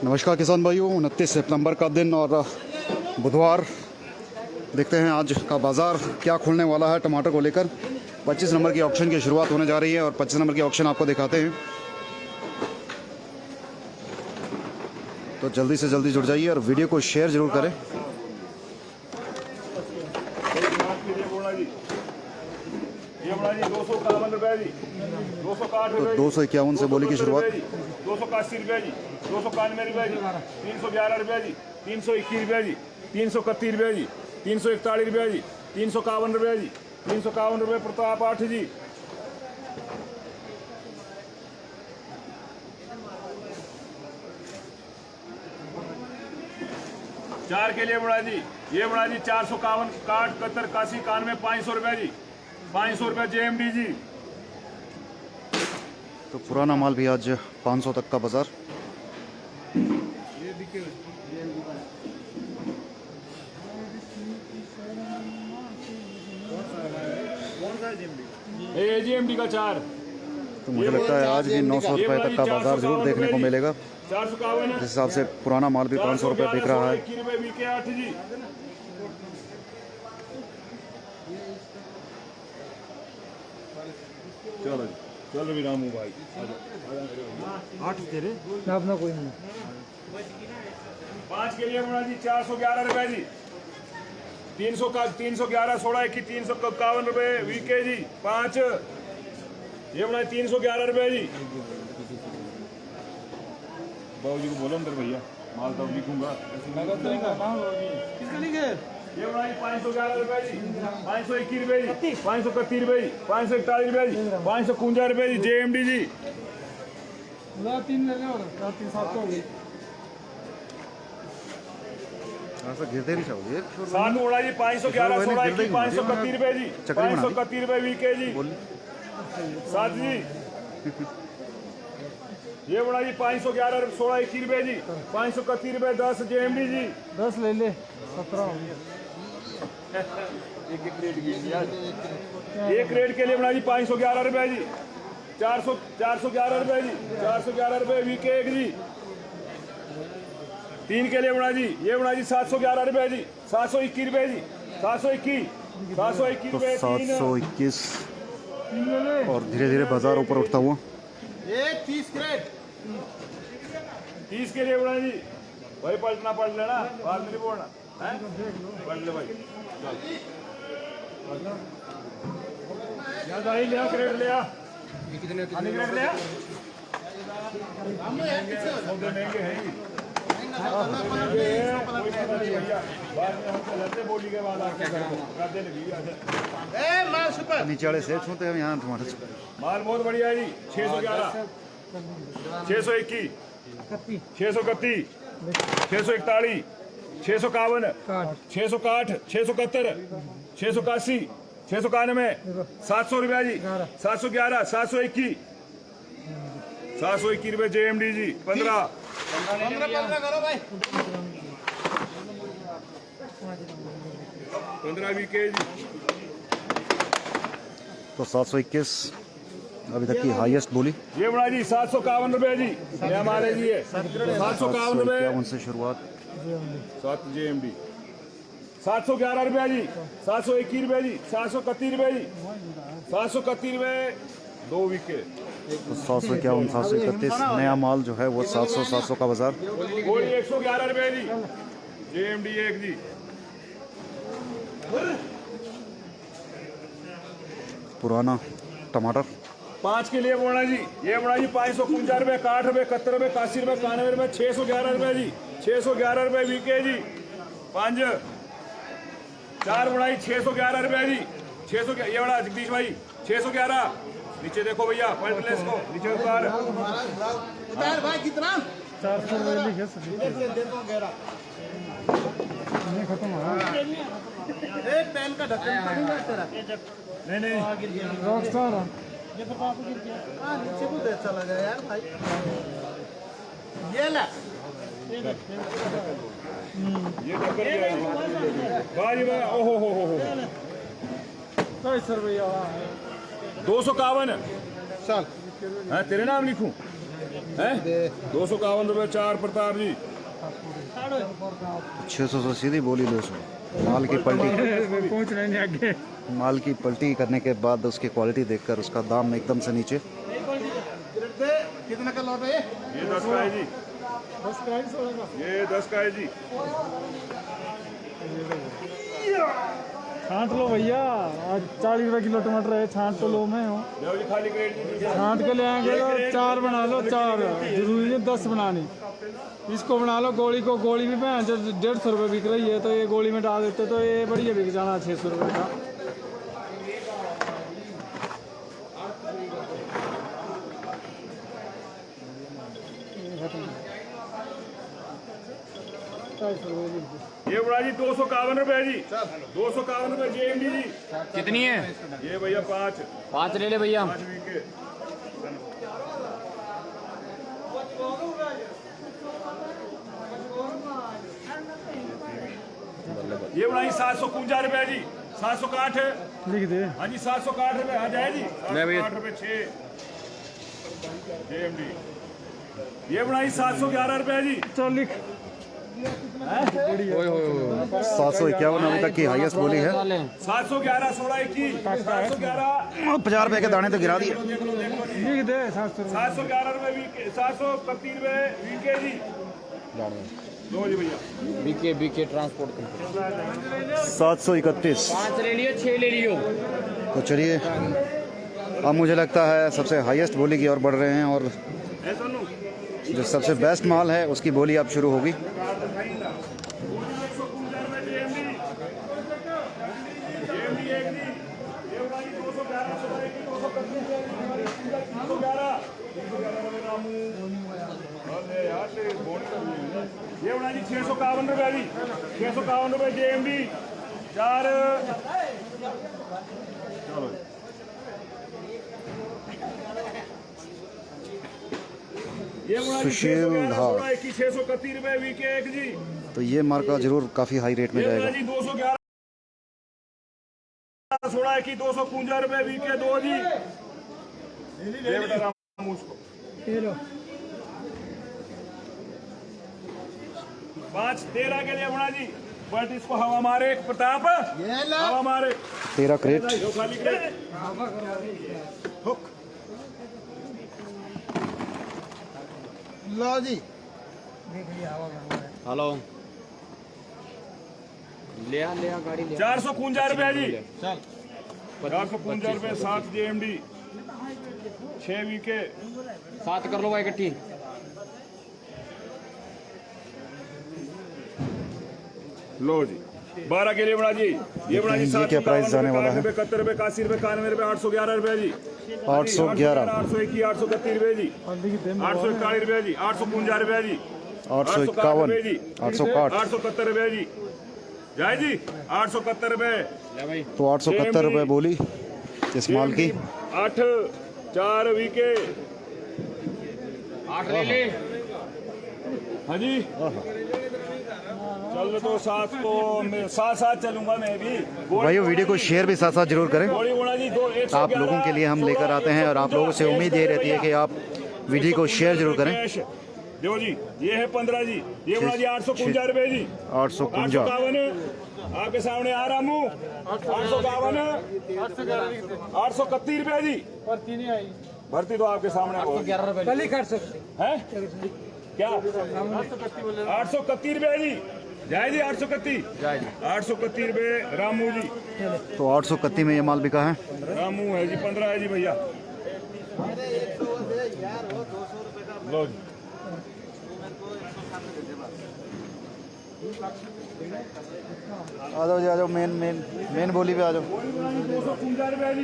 नमस्कार किसान भाइयों, 29 सितंबर का दिन और बुधवार। देखते हैं आज का बाज़ार क्या खुलने वाला है टमाटर को लेकर। 25 नंबर की ऑक्शन की शुरुआत होने जा रही है और 25 नंबर की ऑक्शन आपको दिखाते हैं, तो जल्दी से जल्दी जुड़ जाइए और वीडियो को शेयर ज़रूर करें। तो 251 से बोली की शुरुआत। 281 रुपये जी, 291 रुपये जी, 311 रुपये जी, 321 रुपये जी, 331 रुपये जी, 341 रुपये जी, 351 रुपये जी, 351 रुपये प्रताप 8 जी। चार के लिए बड़ा जी, ये बड़ा जी 451 काट 71 81 91 500 रुपये जी, 500 रुपये JMD जी। तो पुराना माल भी आज 500 तक का बाज़ार। JMD का 4। तो मुझे लगता है आज भी 900 रुपये तक का बाज़ार जरूर देखने को मिलेगा। 451 जिस हिसाब से पुराना माल भी 500 रुपये बिक रहा है। चलो चलो भी रामू भाई 8 तेरे अपना कोई नहीं। 5 के लिए बड़ा जी 411 रुपए जी, 300 का 311 16 21 351 रुपए वीके जी। 5 ये बड़ा 311 रुपए जी। बाबू जी को बोलो अंदर भैया माल तब लिखूंगा। ये बड़ा जी 511 रुपए जी, 521 रुपए जी, 531 रुपए जी, 541 रुपए जी, 551 रुपए जी JMD जी। 3 ले लो और 3 7 हो गई। ऐसा गिरते नहीं चाहिए। 7 उड़ा जी 511 16 21 531 रुपए जी, 531 रुपए वीके जी। 7 जी ये बड़ा जी 511 16 21 रुपए जी, 531 रुपए 10 JMD जी। 10 ले ले 17 हो गया। एक रेट के लिए बना जी 511 रुपए जी, 411 रुपए जी, 411 रुपए वीके 1 जी। 3 के लिए बना जी, ये बना जी 711 रुपए जी, 721 रुपए जी, 721 तो 721 और धीरे धीरे बाजार ऊपर उठता हुआ। 30 क्रेट 30 के लिए बना जी भाई पलटना पलट लेना, बाद में नहीं बोलना है, पलट ले भाई। यार भाई लिया क्रेट लिया, कितने क्रेट लिया? महंगे हैं नीचे वाले सेब छूते हैं यहाँ टमाटर। माल बहुत बढ़िया है जी। 611 621 631 641 651 661 671 681 691 700 रुपया जी, 711 721 721 रुपये JMD जी। 15 करो भाई, 15 वीके जी। तो 721 अभी तक की हाईएस्ट बोली। ये बड़ा जी 751 रुपये जी, ये हमारे जी है 751 रुपये उनसे शुरुआत। 7 JMD 711 रुपया जी, 721 रुपये जी, 731 रुपये जी, 731 रुपये 2 वीके। तो 751 731 नया माल जो है वो 700 700 का बाजार। गोली 111 रुपये जी JMD 1 जी। पुराना टमाटर 5 के लिए बोला जी, ये बड़ा जी 551 रुपये 60 रुपये 71 रुपये 81 रुपये 91 रुपये 611 रुपये जी, 611 रुपये वीके जी। 5 4 बड़ा जी 611 रुपये जी, 600 ये बड़ा जगदीश भाई 611। नीचे देखो भैया पलट ले इसको, नीचे उतार भाई कितना 400 ले लिखे नहीं खत्म हो रहा। पेन का ढक्कन तेरा नहीं रॉकस्टार ये तो पापा गिर गया। हां नीचे को अच्छा लगा यार भाई। ये ला ये टक्कर गया भाई भाई। ओहो हो 200 रुपया 251 चल हाँ तेरे नाम लिखूं हैं 251 रुपए 4 प्रताप जी। 600 से सीधी बोली 200। माल की पलटी पहुंच रहे हैं आगे। माल की पलटी करने के बाद उसकी क्वालिटी देखकर उसका दाम एकदम से नीचे। कितने का लौट है ये 10 का है जी, बस प्राइस होगा। ये 10 का है जी। छांट लो भैया, आज 40 रुपए किलो टमाटर है, छांट तो लो मैं हूँ। लो जी खाली क्रेट दीजिए। छांट के ले आएंगे तो 4 बना लो, 4 जरूरी नहीं 10 बनानी। इसको बना लो गोली को, गोली भी भैंस जो 150 रुपये बिक रही है, तो ये गोली में डाल देते तो ये बढ़िया बिक जाना 600 रुपये का। ये बड़ा जी 251 रुपए जी, 251 रुपए JMD जी। कितनी है? ये भैया 5 5 ले ले भैया। वीके। ये बड़ा जी 751 रुपए जी, 761 है। लिख दे। हाँ जी 761 रुपए आ जाए जी, ले भैया। 760 रुपए 6 JMD। ये बड़ा जी 711 रुपए जी। चल लिख। 751 अभी तक की हाईएस्ट बोली है। 711 16 21 711 50 रुपए के दाने तो गिरा दिए। लिख दे 700 रुपये। 711 रुपए वीके, 731 रुपए वीके जी। लो जी भैया। BK transport company. 731। 5 ले लियो, 6 ले लियो। तो चलिए अब मुझे लगता है सबसे हाईएस्ट बोली की ओर बढ़ रहे हैं और ऐसा नो जो सबसे बेस्ट माल है उसकी बोली अब शुरू होगी। ये बना जी 651 रुपए जी, 651 रुपए JMD 4। चलो ये बना जी सुशील धार। 631 रुपए वीके 1 जी। तो ये मार्का जरूर काफी हाई रेट में ये जाएगा। बना जी 211 16 की 251 रुपए वीके 2 जी। ये बेटा रामू उसको ये लो। 5 13 के लिए बना जी, बट इसको हवा मारे प्रताप, हवा मारे 13 क्रेट। जो खाली क्रेट। हुक लो जी। हेलो, ले आ गाड़ी ले आ। 451 रुपए जी, 451 रुपए 7 JMD 6 वीके। 7 कर लो भाई इकट्ठी। लो जी 12 के लिए बना जी, ये बना जी ये क्या प्राइस जाने वाला है? 71 रुपए 81 रुपए 91 रुपए 811 रुपए जी, 811 821 831 रुपए जी, 841 रुपए जी, 851 रुपए जी, 851 860 871 रुपए जी। जाए जी 871 रुपए। ले भाई। तो 871 रुपए बोली इस माल की। 8 4 वीके। 8 ले ले। हाँ जी चल तो साथ को साथ साथ चलूंगा मैं भी। भाइयों वीडियो को शेयर भी साथ साथ जरूर करें। गोली गुणा जी आप लोगों के लिए हम लेकर आते हैं और आप लोगों से उम्मीद ये रहती है कि आप वीडियो को शेयर जरूर करें। देखो जी ये है 15 जी, ये बना जी 851 रुपए जी, 851 851 आपके सामने आ रहा हूँ। 851 831 रुपए जी। भर्ती नहीं आई। भर्ती तो आपके सामने हो 11 रुपए कल ही कर सकते। है क्या 831 रुपए जी। जाए जी 831 831 रुपए रामू जी। तो 831 में ये माल बिका है। रामू है जी 15 है जी भैया। लो जी आ जाओ जी आ जाओ, मेन बोली पे आ जाओ। 250 रुपए जी।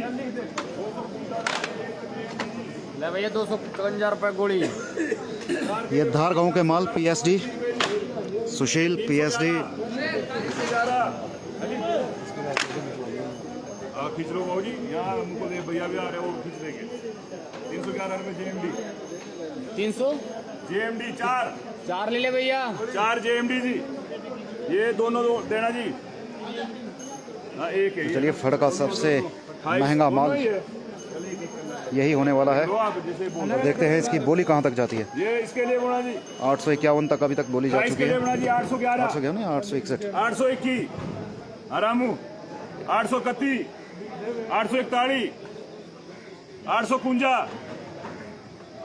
ले भैया 255 रुपए गोली। ये धार गांव के माल PSD सुशील PSD। खींच लो बाबू जी, यहाँ हमको दे भैया भी आ रहे हैं वो खींच देंगे। 311 रुपए JMD 300 JMD 4 ले ले भैया। 4 JMD जी। ये दोनों देना जी। हाँ एक है। चलिए फड़ का सबसे महंगा माल यही होने वाला है। लो आप जैसे बोल अब देखते हैं इसकी बोली कहाँ तक जाती है। ये इसके लिए बोला जी 851 तक अभी तक बोली जा प्राइस चुकी के लिए है। बोला जी 811 811 नहीं 861 821 आरामू 831 841 851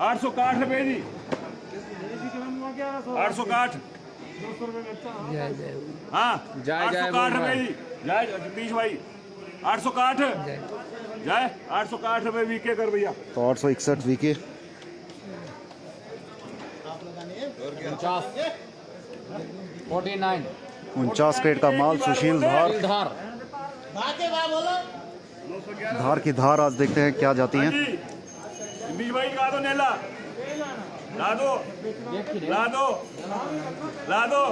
861 रुपए जी 861 हाँ जाए, 861 रुपए जी जाए जगदीश भाई 861 जाए 861 रुपए वीके कर भैया तो 861 वीके 49 49 क्रेट का माल सुशील धार। धार धार की धार आज देखते हैं क्या जाती है। जी जगदीश भाई ला दो नेला ला दो ला दो ला दो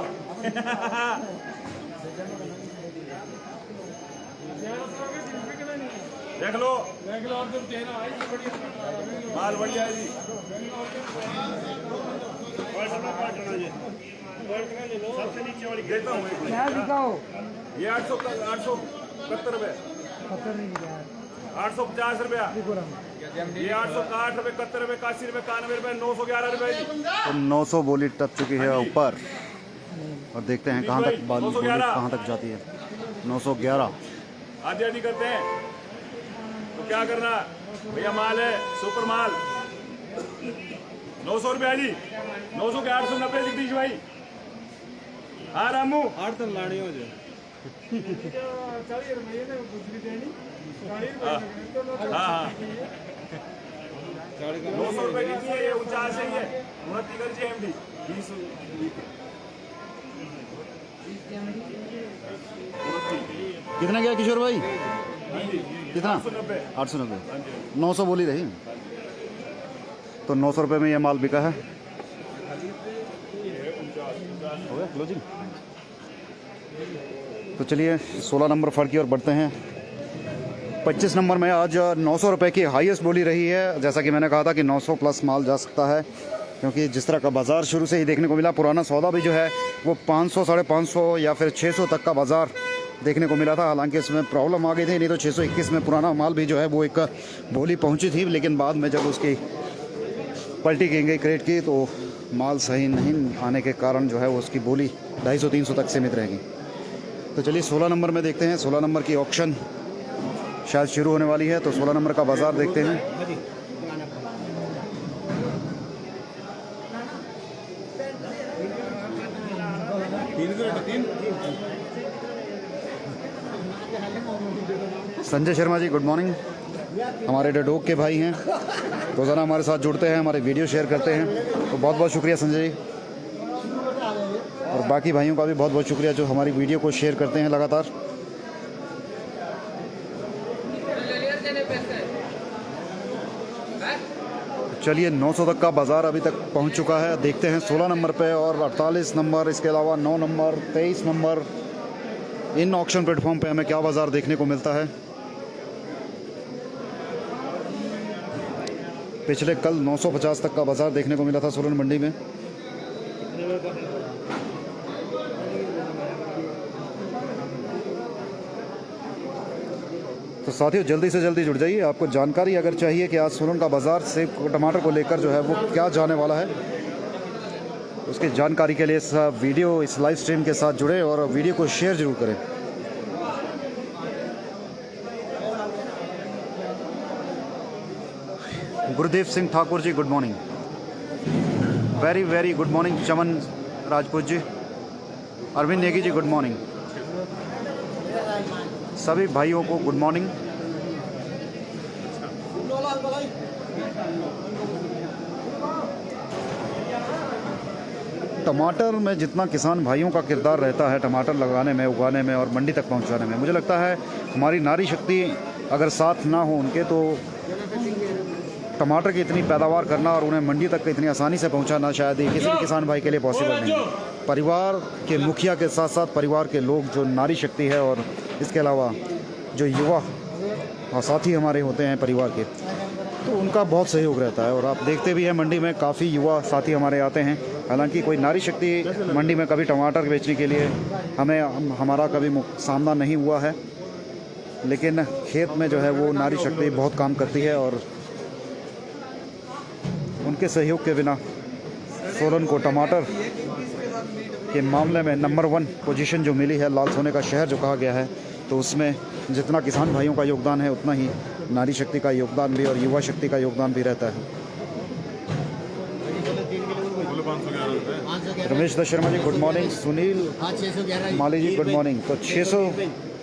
देख लो माल बढ़िया है जी सबसे नीचे वाली देता हूँ ये 870 रुपए 850 रुपया ये 860 रुपए 71 रुपए 81 रुपए 91 रुपए 911 रुपए जी तो 900 बोली टप चुकी है ऊपर और देखते हैं कहाँ तक बोली कहाँ तक जाती है। 911 आधी आधी करते हैं तो क्या करना भैया माल है सुपर माल 900 रुपया जी 900 के 890 जगदीश भाई हाँ रामू 8 तक लानी हो जाए हाँ हाँ 900 रुपए की है ये 49 है ये 29 कर जी एमडी 20 कितना गया किशोर भाई? कितना? 890 890 900 बोली रही तो 900 रुपये में ये माल बिका है। हो गया क्लोजिंग। तो चलिए 16 नंबर फड़ की ओर बढ़ते हैं। 25 नंबर में आज 900 रुपये की हाईएस्ट बोली रही है। जैसा कि मैंने कहा था कि 900 प्लस माल जा सकता है क्योंकि जिस तरह का बाज़ार शुरू से ही देखने को मिला, पुराना सौदा भी जो है वो 500 550 या फिर 600 तक का बाज़ार देखने को मिला था। हालांकि इसमें प्रॉब्लम आ गई थी, नहीं तो 621 में पुराना माल भी जो है वो एक बोली पहुंची थी, लेकिन बाद में जब उसकी पलटी की गई क्रेट की तो माल सही नहीं आने के कारण जो है वो उसकी बोली 250-300 तक सीमित रहेगी। तो चलिए 16 नंबर में देखते हैं। 16 नंबर की ऑक्शन शायद शुरू होने वाली है, तो 16 नंबर का बाज़ार देखते हैं। Sanjay Sharma ji good morning. हमारे डडोक के भाई हैं, रोज़ाना हमारे साथ जुड़ते हैं, हमारे वीडियो शेयर करते हैं, तो बहुत बहुत शुक्रिया संजय जी। और बाकी भाइयों का भी बहुत बहुत शुक्रिया जो हमारी वीडियो को शेयर करते हैं लगातार। चलिए 900 तक का बाज़ार अभी तक पहुंच चुका है। देखते हैं 16 नंबर पे और 48 नंबर, इसके अलावा 9 नंबर, 23 नंबर, इन ऑक्शन प्लेटफॉर्म पे हमें क्या बाज़ार देखने को मिलता है। पिछले कल 950 तक का बाज़ार देखने को मिला था सोलन मंडी में। तो साथियों जल्दी से जल्दी जुड़ जाइए। आपको जानकारी अगर चाहिए कि आज सोलन का बाज़ार सेब टमाटर को लेकर जो है वो क्या जाने वाला है, उसकी जानकारी के लिए इस वीडियो, इस लाइव स्ट्रीम के साथ जुड़े और वीडियो को शेयर जरूर करें। Gurudev Singh Thakur ji good morning. Very very good morning Chaman Rajput ji. Arvind Negi ji good morning. सभी भाइयों को गुड मॉर्निंग। टमाटर में जितना किसान भाइयों का किरदार रहता है टमाटर लगाने में, उगाने में और मंडी तक पहुंचाने में, मुझे लगता है हमारी नारी शक्ति अगर साथ ना हो उनके, तो टमाटर की इतनी पैदावार करना और उन्हें मंडी तक इतनी आसानी से पहुंचाना शायद ही किसी भी किसान भाई के लिए पॉसिबल नहीं है। परिवार के मुखिया के साथ साथ परिवार के लोग जो नारी शक्ति है और इसके अलावा जो युवा और साथी हमारे होते हैं परिवार के, तो उनका बहुत सहयोग रहता है। और आप देखते भी हैं मंडी में काफ़ी युवा साथी हमारे आते हैं। हालांकि कोई नारी शक्ति मंडी में कभी टमाटर बेचने के लिए हमारा कभी सामना नहीं हुआ है, लेकिन खेत में जो है वो नारी शक्ति बहुत काम करती है और उनके सहयोग के बिना सोलन को टमाटर के मामले में नंबर 1 पोजीशन जो मिली है, लाल सोने का शहर जो कहा गया है, तो उसमें जितना किसान भाइयों का योगदान है उतना ही नारी शक्ति का योगदान भी और युवा शक्ति का योगदान भी रहता है। रमेश दत्त शर्मा जी गुड मॉर्निंग, सुनील माली जी गुड मॉर्निंग। तो 600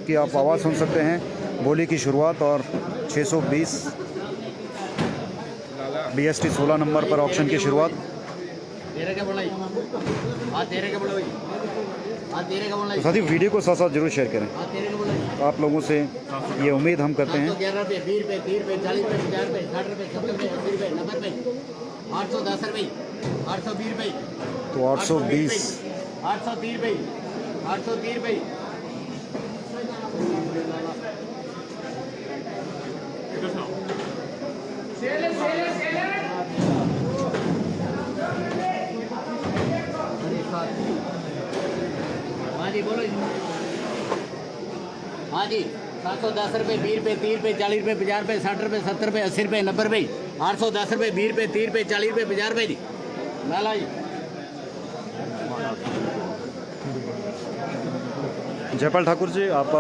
की आप आवाज़ सुन सकते हैं, बोली की शुरुआत और 620 BST 16 नंबर पर ऑक्शन की शुरुआत। तो साथी वीडियो को साथ साथ जरूर शेयर करें, आप लोगों से ये उम्मीद हम करते हैं। 11 रुपये 20 रुपये 30 रुपये 40 रुपये 50 रुपये 60 रुपये 70 रुपये 80 रुपये 90 रुपये 810 रुपये 820 रुपये तो 820 830 रुपये 830 रुपये हाँ जी बोलो हाँ जी 710 रुपये 20 रुपये 30 रुपये 40 रुपये 50 रुपये 60 रुपये 70 रुपये 80 रुपये 90 रुपये 810 रुपये 20 रुपये 30 रुपये 40 रुपये 50 रुपये जी लाला जी। जयपाल ठाकुर जी, आप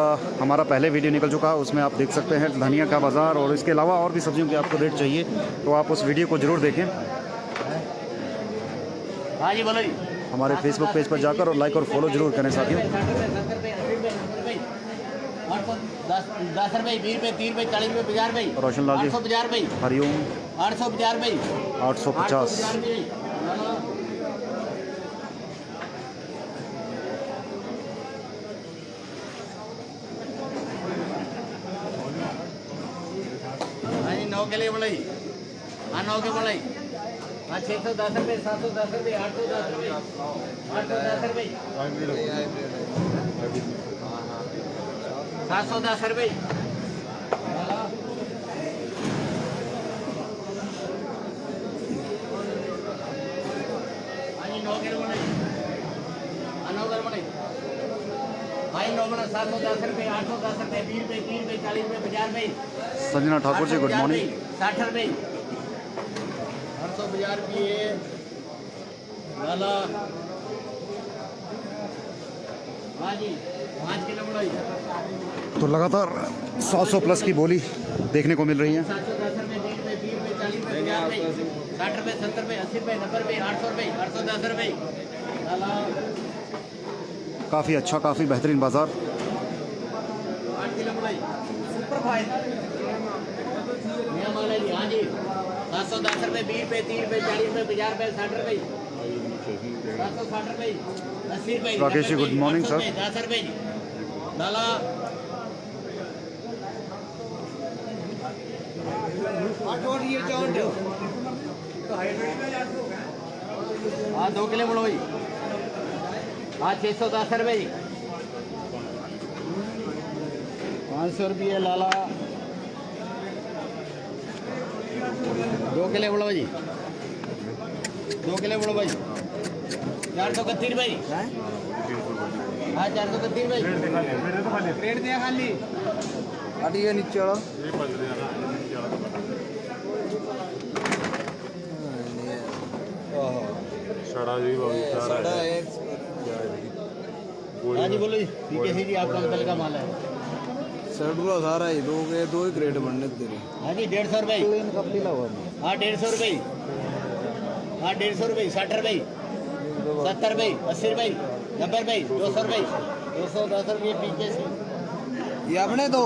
हमारा पहले वीडियो निकल चुका है, उसमें आप देख सकते हैं धनिया का बाज़ार और इसके अलावा और भी सब्जियों के आपको रेट चाहिए तो आप उस वीडियो को ज़रूर देखें। हाँ जी बोलो जी। हमारे फेसबुक पेज पर जाकर और लाइक और फॉलो जरूर करें साथियों। 10 रुपये 20 रुपये 30 रुपये 40 रुपये 50 रुपये रोशन लाल जी 850 रुपये हरिओम 850 रुपये 850। हाँ जी 9 के लिए बोला जी। हाँ 9 के बोला जी। हाँ 610 रुपये 710 रुपये 810 रुपये 810 रुपये 710 रुपये हाँ जी 9 के लिए बोला जी। हाँ 9 के बोला जी। हाँ 9 बोला 710 रुपये 810 रुपये 20 रुपये 30 रुपये 40 रुपये 50 रुपये संजना ठाकुर जी गुड मॉर्निंग। 60 रुपये 850 रुपये वाला हाँ जी 5 किलो बढ़ाई तो लगातार 700 प्लस की बोली देखने को मिल रही है। 710 रुपये 20 रुपये 30 रुपये 40 रुपये 50 रुपये 60 रुपये 70 रुपये 80 रुपये 90 रुपये 800 रुपये 810 रुपये वाला काफ़ी अच्छा, काफ़ी बेहतरीन बाज़ार। 8 किलो बढ़ाई सुपर फाइन नियम वाले जी। हाँ जी 710 रुपये 20 रुपये 30 रुपये 40 रुपये 50 रुपये 60 रुपये 760 रुपये 80 रुपये Rakesh ji good morning sir. 10 रुपये जी लाला हाँ 2 किलो बोलो भाई। हाँ 610 रुपये जी 500 रुपये लाला 2 किलो बोलो भाई। 2 किलो बोलो भाई 431 रुपये हाँ 431 रुपये रेट दिया खाली हटिए नीचे वाला हाँ जी बोलो जी ठीक है जी आपका अंकल का माल है सर्टुला सारा ही दो ही ग्रेड बनने तेरे। हाँ जी 150 रुपये हाँ 150 रुपये हाँ 150 रुपये 60 रुपये 70 रुपये 80 रुपये 90 रुपये 200 रुपये 210 रुपये पीछे से ये अपने दो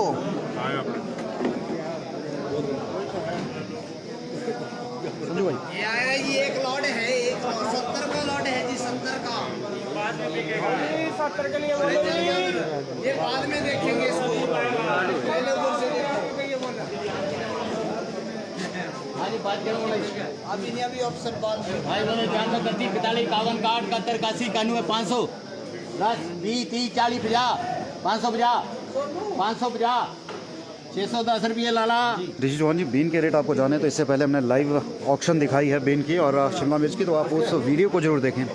संजू भाई ये आएगा जी एक लॉट है 70 का लॉट है जी 70 का बाद में बिकेगा 70 के लिए ये बाद में देखेंगे इसको पहले उधर से देखेंगे ये बोला हाँ जी बात करो बोला अभी नहीं अभी ऑप्शन बाद में भाई बोले 431 45 51 61 71 91 500 10 20 30 40 50 550 550 610 रुपये लाला। ऋषि चौहान जी, बीन के रेट आपको जाने तो इससे पहले हमने लाइव ऑक्शन दिखाई है बीन की और शिमला मिर्च की, तो आप उस वीडियो को जरूर देखें।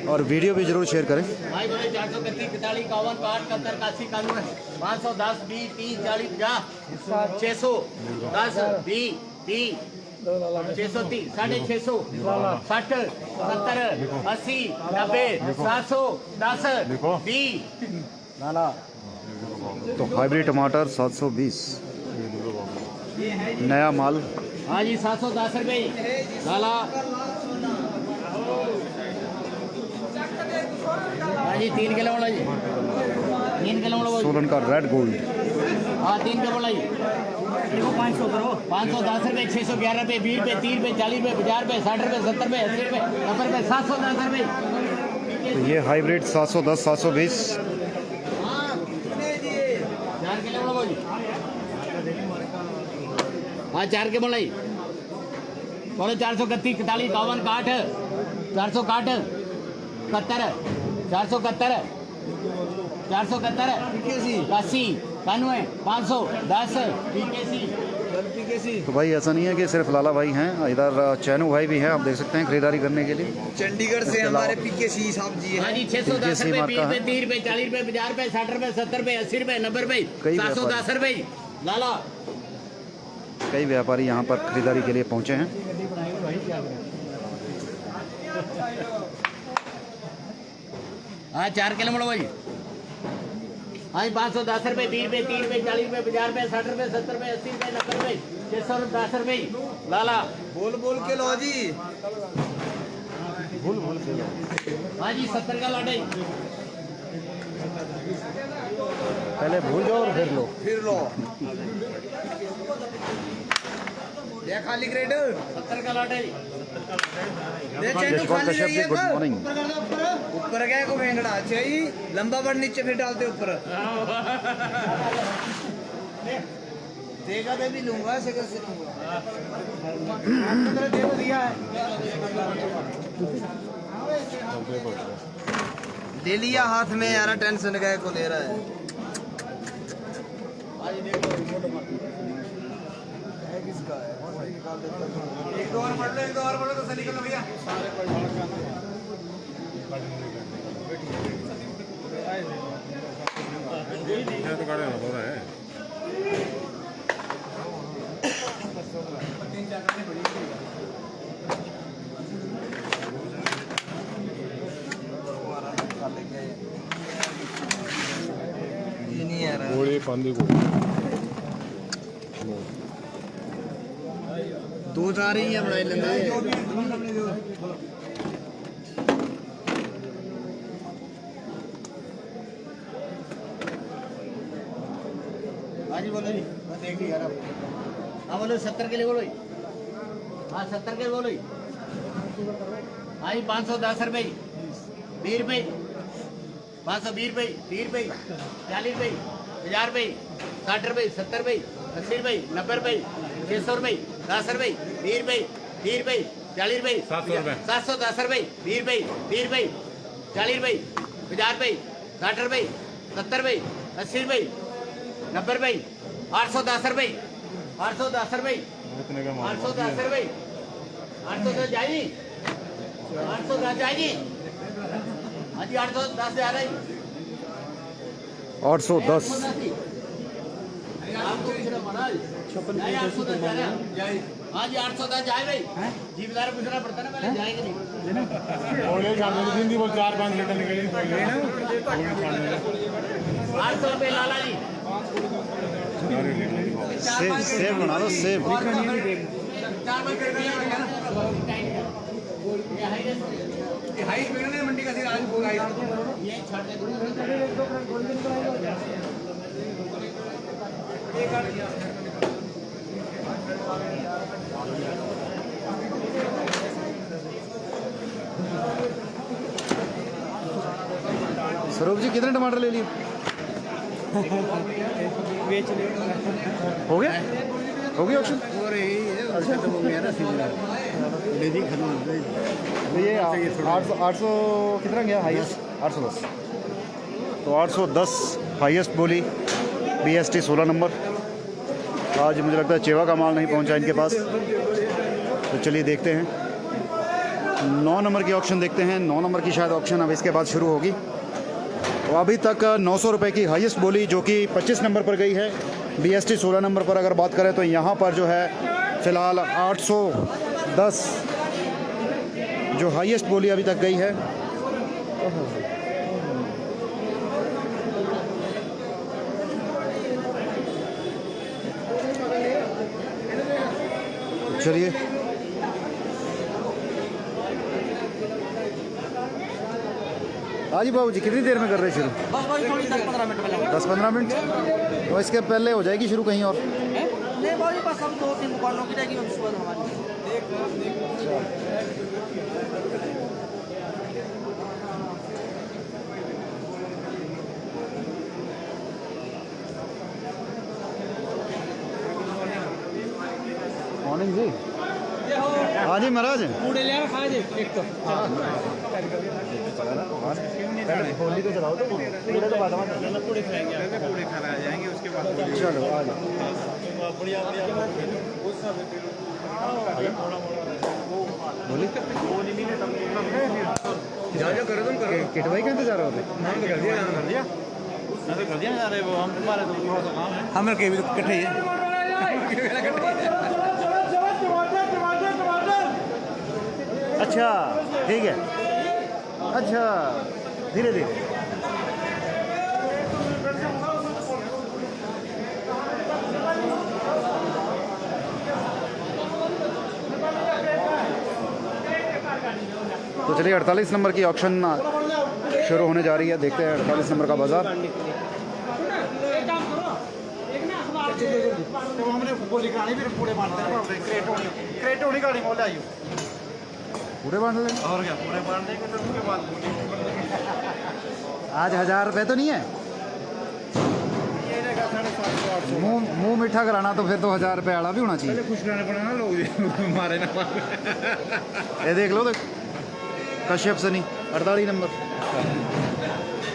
और वीडियो भी जरूर शेयर करें। भाई बोले 431 41 51 61 81 91 510 20 30 40 50 600 10 20 30 630 650 60 70 80 90 700 10 20 तो हाइब्रिड टमाटर 720 नया माल। हाँ जी 710 रुपये लाला। हाँ जी 3 किलो वाला जी 3 किलो वाला सोलन का रेड गोल्ड। हाँ 3 किलो वाला जी 500 करो 510 रुपये 611 रुपये 20 रुपये 30 रुपये 40 रुपये 50 रुपये 60 रुपये 70 रुपये 80 रुपये 90 रुपये 710 रुपये। तो ये हाइब्रिड 710 720 4 किलो वाला जी। हाँ 4 के बोला बोलो 431 41 51 61 461 71 471 471 80 91 510 PKC। तो भाई ऐसा नहीं है कि सिर्फ लाला भाई हैं, इधर चैनू भाई भी हैं, आप देख सकते हैं खरीदारी करने के लिए। चंडीगढ़ से हमारे PKC साहब जी हाँ हैं। जी 610 PKC रुपये मार्का 20 रुपये है। 30 रुपये 40 रुपये 50 रुपये 60 रुपये 70 रुपये 80 रुपये 90 रुपये कई 710 रुपये लाला। कई व्यापारी यहाँ पर खरीदारी के लिए पहुँचे हैं। हाँ 4 किलो मोड़ो भाई। हाँ 510 रुपये 20 रुपये 30 रुपये 40 रुपये 50 रुपये 60 रुपये 70 रुपये 80 रुपये 90 रुपये 610 रुपये लाला। बोल बोल के लो जी। हाँ जी 70 का लॉट है। पहले भूल जाओ और फिर लो। फिर लो ये खाली क्रेट 70 का लॉट है। ये चैनल खाली कश्यप जी, रही है गुड मॉर्निंग। ऊपर गए को भेंगड़ा चाहिए लंबा बढ़ नीचे फिर डालते ऊपर देखा भी लूंगा से कैसे लूंगा ले लिया हाथ में यार टेंशन गए को ले रहा है। किसका है एक दो और पढ़ लो तो सही निकल भैया। ये नहीं आ रहा दो जा रही है बनाई लेंगे। हाँ जी बोलो जी मैं देख लिया यार। हाँ बोलो 70 के लिए बोलो। हाँ 70 के बोलो। हाँ जी 510 रुपये 20 रुपये 520 रुपये 30 रुपये 40 रुपये 50 रुपये 60 रुपये 70 रुपये 80 रुपये 90 रुपये 600 रुपये 10 रुपये 20 रुपये 30 रुपये 40 रुपये 710 रुपये 20 रुपये 30 रुपये 40 रुपये 50 रुपये 60 रुपये 70 रुपये 80 रुपये 90 रुपये 810 रुपये 810 रुपये 810 रुपये 810 जाएगी 810 जाएगी। हाँ जी 810 जा रही 810 हाँ जी 810 जाए भाई जीवदार पूछना पड़ता ना पहले जाएंगे नहीं 800 रुपये लाला जी। सेब बना दो सेब। हाइट बिगड़ने मंडी का सिर आज होगा ये छड़ दे दो। स्वरूप जी कितने टमाटर ले लिए? हो गया ऑप्शन? हो रही है अच्छा तो हो गया ना लेडी खत्म हो गई। तो ये 800 कितना गया हाईएस्ट? 810। तो 810 हाईएस्ट बोली BST 16 नंबर। आज मुझे लगता है चेवा का माल नहीं पहुंचा इनके पास, तो चलिए देखते हैं। 9 नंबर की ऑक्शन देखते हैं। 9 नंबर की शायद ऑक्शन अब इसके बाद शुरू होगी। तो अभी तक 900 रुपये की हाईएस्ट बोली जो कि 25 नंबर पर गई है। BST 16 नंबर पर अगर बात करें तो यहाँ पर जो है फ़िलहाल 810 जो हाईएस्ट बोली अभी तक गई है। चलिए हाँ जी बाबू जी, कितनी देर में कर रहे हैं शुरू? बस भाई थोड़ी 10-15 मिनट में लगा 10-15 मिनट। तो इसके पहले हो जाएगी शुरू कहीं और? नहीं भाई बस हम 2-3 दुकानों की रहेगी उसके बाद हमारी। मॉर्निंग जी। हाँ जी महाराज। पूड़े ले खा दे एक तो होली तो चलाओ तो पूरे तो बाद में पूरे खाएंगे, पूरे खाना आ जाएंगे उसके बाद चलो आ जाओ। बढ़िया बोली जाओ करो तुम करो। किट भाई का इंतजार हो रहे? मैंने तो कर दिया जा रहे वो हम तुम्हारे तो थोड़ा सा काम है। हम के भी इकट्ठे ही अच्छा ठीक है। अच्छा धीरे धीरे। तो चलिए 48 नंबर की ऑक्शन शुरू होने जा रही है। देखते हैं 48 नंबर का बाजार। तो हमने बोली करानी फिर पूरे बांधते हैं क्रेट होनी गाड़ी मोल आई पूरे बांध लेंगे। और क्या पूरे बांध देंगे तो उसके बाद आज 1000 रुपये तो नहीं है? मुंह मीठा कराना तो फिर तो 1000 रुपये आड़ा भी होना चाहिए। खुश रहना पड़ा ना लोग मारे ना ये देख लो देख कश्यप सनी 48 नंबर।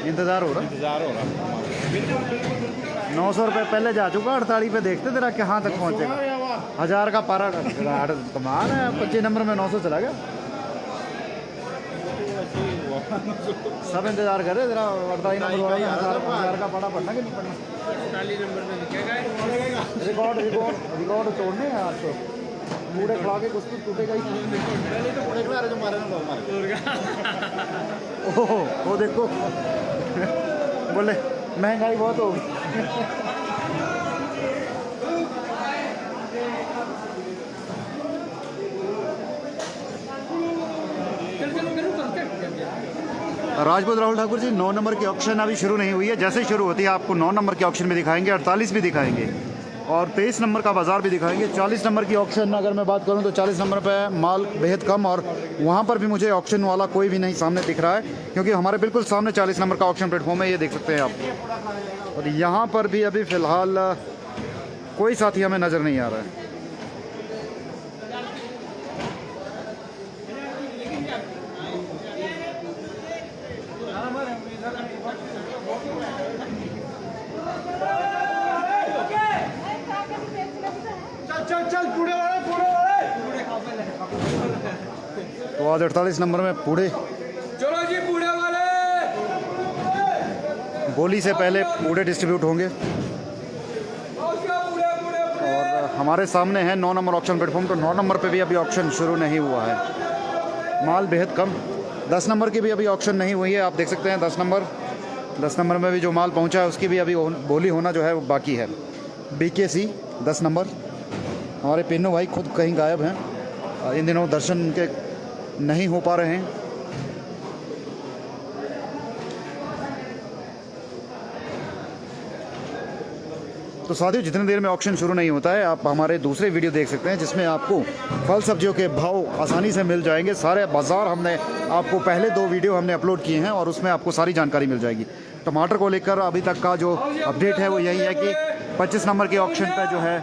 इंतज़ार हो रहा। इंतजार हो रहा 900 रुपये पहले जा चुका। 48 पे देखते तेरा कहाँ तक पहुँचेगा। 1000 का पारा कमाल है। 25 नंबर में 900 चला गया। सब इंतजार कर रहे तेरा 48 नंबर वाला। 1000 का पारा पढ़ना कि नहीं पढ़ना? 48 नंबर में लिखेगा। रिकॉर्ड तोड़ने हैं आज तो। पूरे खिला के कुछ तो टूटेगा ही। पहले तो पूरे खिला रहे जो मारे ना लोग मारे ओह वो देखो बोले महंगाई बहुत होगी। राजपूत राहुल ठाकुर जी 9 नंबर की ऑक्शन अभी शुरू नहीं हुई है। जैसे ही शुरू होती है आपको 9 नंबर की ऑक्शन भी दिखाएंगे, 48 भी दिखाएंगे और 23 नंबर का बाजार भी दिखाएंगे। 40 नंबर की ऑक्शन अगर मैं बात करूं तो 40 नंबर पे माल बेहद कम और वहां पर भी मुझे ऑक्शन वाला कोई भी नहीं सामने दिख रहा है, क्योंकि हमारे बिल्कुल सामने 40 नंबर का ऑक्शन प्लेटफॉर्म है। ये देख सकते हैं आप। और यहाँ पर भी अभी फ़िलहाल कोई साथी हमें नज़र नहीं आ रहा है। तो आज 48 नंबर में पूड़े चलो जी पूड़े वाले बोली से पहले पूड़े डिस्ट्रीब्यूट होंगे। और हमारे सामने है 9 नंबर ऑक्शन प्लेटफॉर्म। तो 9 नंबर पे भी अभी ऑक्शन शुरू नहीं हुआ है। माल बेहद कम। 10 नंबर की भी अभी ऑक्शन नहीं हुई है। आप देख सकते हैं 10 नंबर में भी जो माल पहुंचा है उसकी भी अभी बोली होना जो है वो बाकी है। BKC 10 number. हमारे पिन्नू भाई खुद कहीं गायब हैं। इन दिनों दर्शन के नहीं हो पा रहे हैं। तो साथियों जितनी देर में ऑक्शन शुरू नहीं होता है आप हमारे दूसरे वीडियो देख सकते हैं, जिसमें आपको फल सब्जियों के भाव आसानी से मिल जाएंगे। सारे बाज़ार हमने आपको पहले 2 वीडियो हमने अपलोड किए हैं और उसमें आपको सारी जानकारी मिल जाएगी। टमाटर को लेकर अभी तक का जो अपडेट है वो यही है कि 25 नंबर के ऑक्शन पे जो है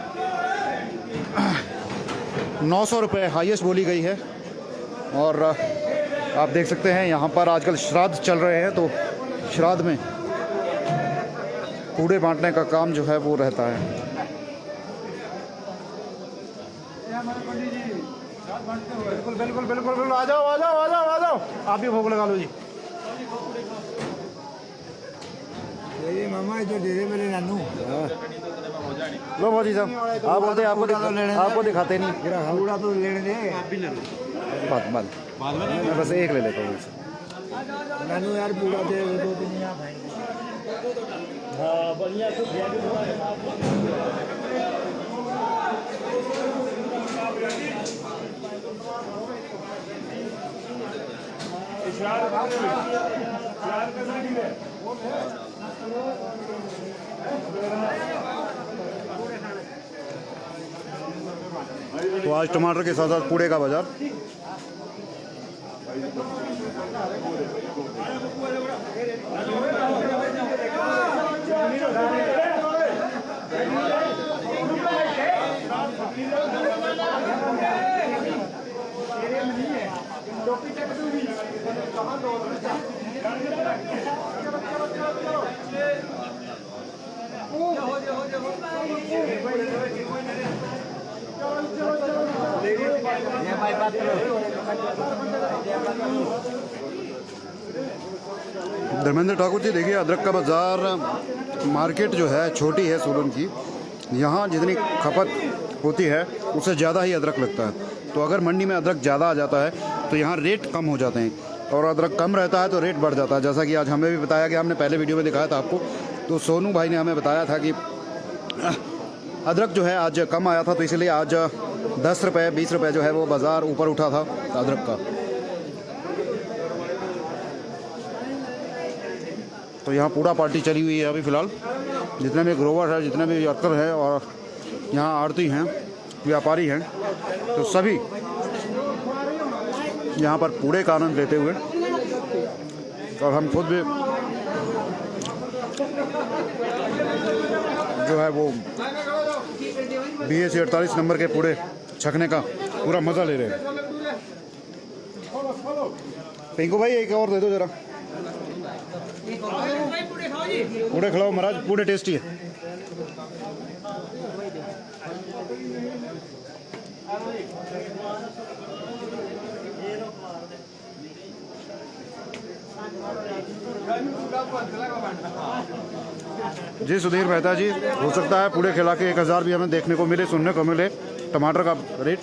900 रुपये हाईएस्ट बोली गई है। और आप देख सकते हैं यहाँ पर आजकल श्राद्ध चल रहे हैं, तो श्राद्ध में कूड़े बांटने का काम जो है वो रहता है। बिल्कुल बिल्कुल बिल्कुल बिल्कुल आ जाओ आ जाओ आ जाओ आ जाओ। आप भी भोग लगा लो जी। ये मामा जो दे रहे मेरे नानू लो मोदी साहब, आप बोलते आपको दिखाते नहीं। पूरा तो लेने दे बाद मैं बस एक ले लेता हूँ इससे। नानू यार पूरा दे दो दुनिया भाई। तो आज टमाटर के साथ साथ पूड़े का बाजार। धर्मेंद्र ठाकुर जी, देखिए अदरक का बाज़ार मार्केट जो है छोटी है सोलन की। यहाँ जितनी खपत होती है उससे ज़्यादा ही अदरक लगता है। तो अगर मंडी में अदरक ज़्यादा आ जाता है तो यहाँ रेट कम हो जाते हैं, और अदरक कम रहता है तो रेट बढ़ जाता है। जैसा कि आज हमें भी बताया गया, हमने पहले वीडियो में दिखाया था आपको, तो सोनू भाई ने हमें बताया था कि अदरक जो है आज कम आया था, तो इसलिए आज 10 रुपये 20 रुपये जो है वो बाज़ार ऊपर उठा था अदरक का। तो यहाँ पूरा पार्टी चली हुई है अभी फ़िलहाल। जितने भी ग्रोवर है, जितने भी वर्कर है और यहाँ आड़ती हैं, व्यापारी हैं, तो सभी यहाँ पर पूरे का आनंद लेते हुए, और हम खुद भी जो है वो BAC 48 नंबर के पूरे छकने का पूरा मज़ा ले रहे हैं। पिंकू भाई एक और दे दो ज़रा। पूरे खिलाओ महाराज, पूरे टेस्टी है। जी सुधीर मेहता जी, हो सकता है पूरे खिला के 1000 भी हमें देखने को मिले, सुनने को मिले टमाटर का रेट।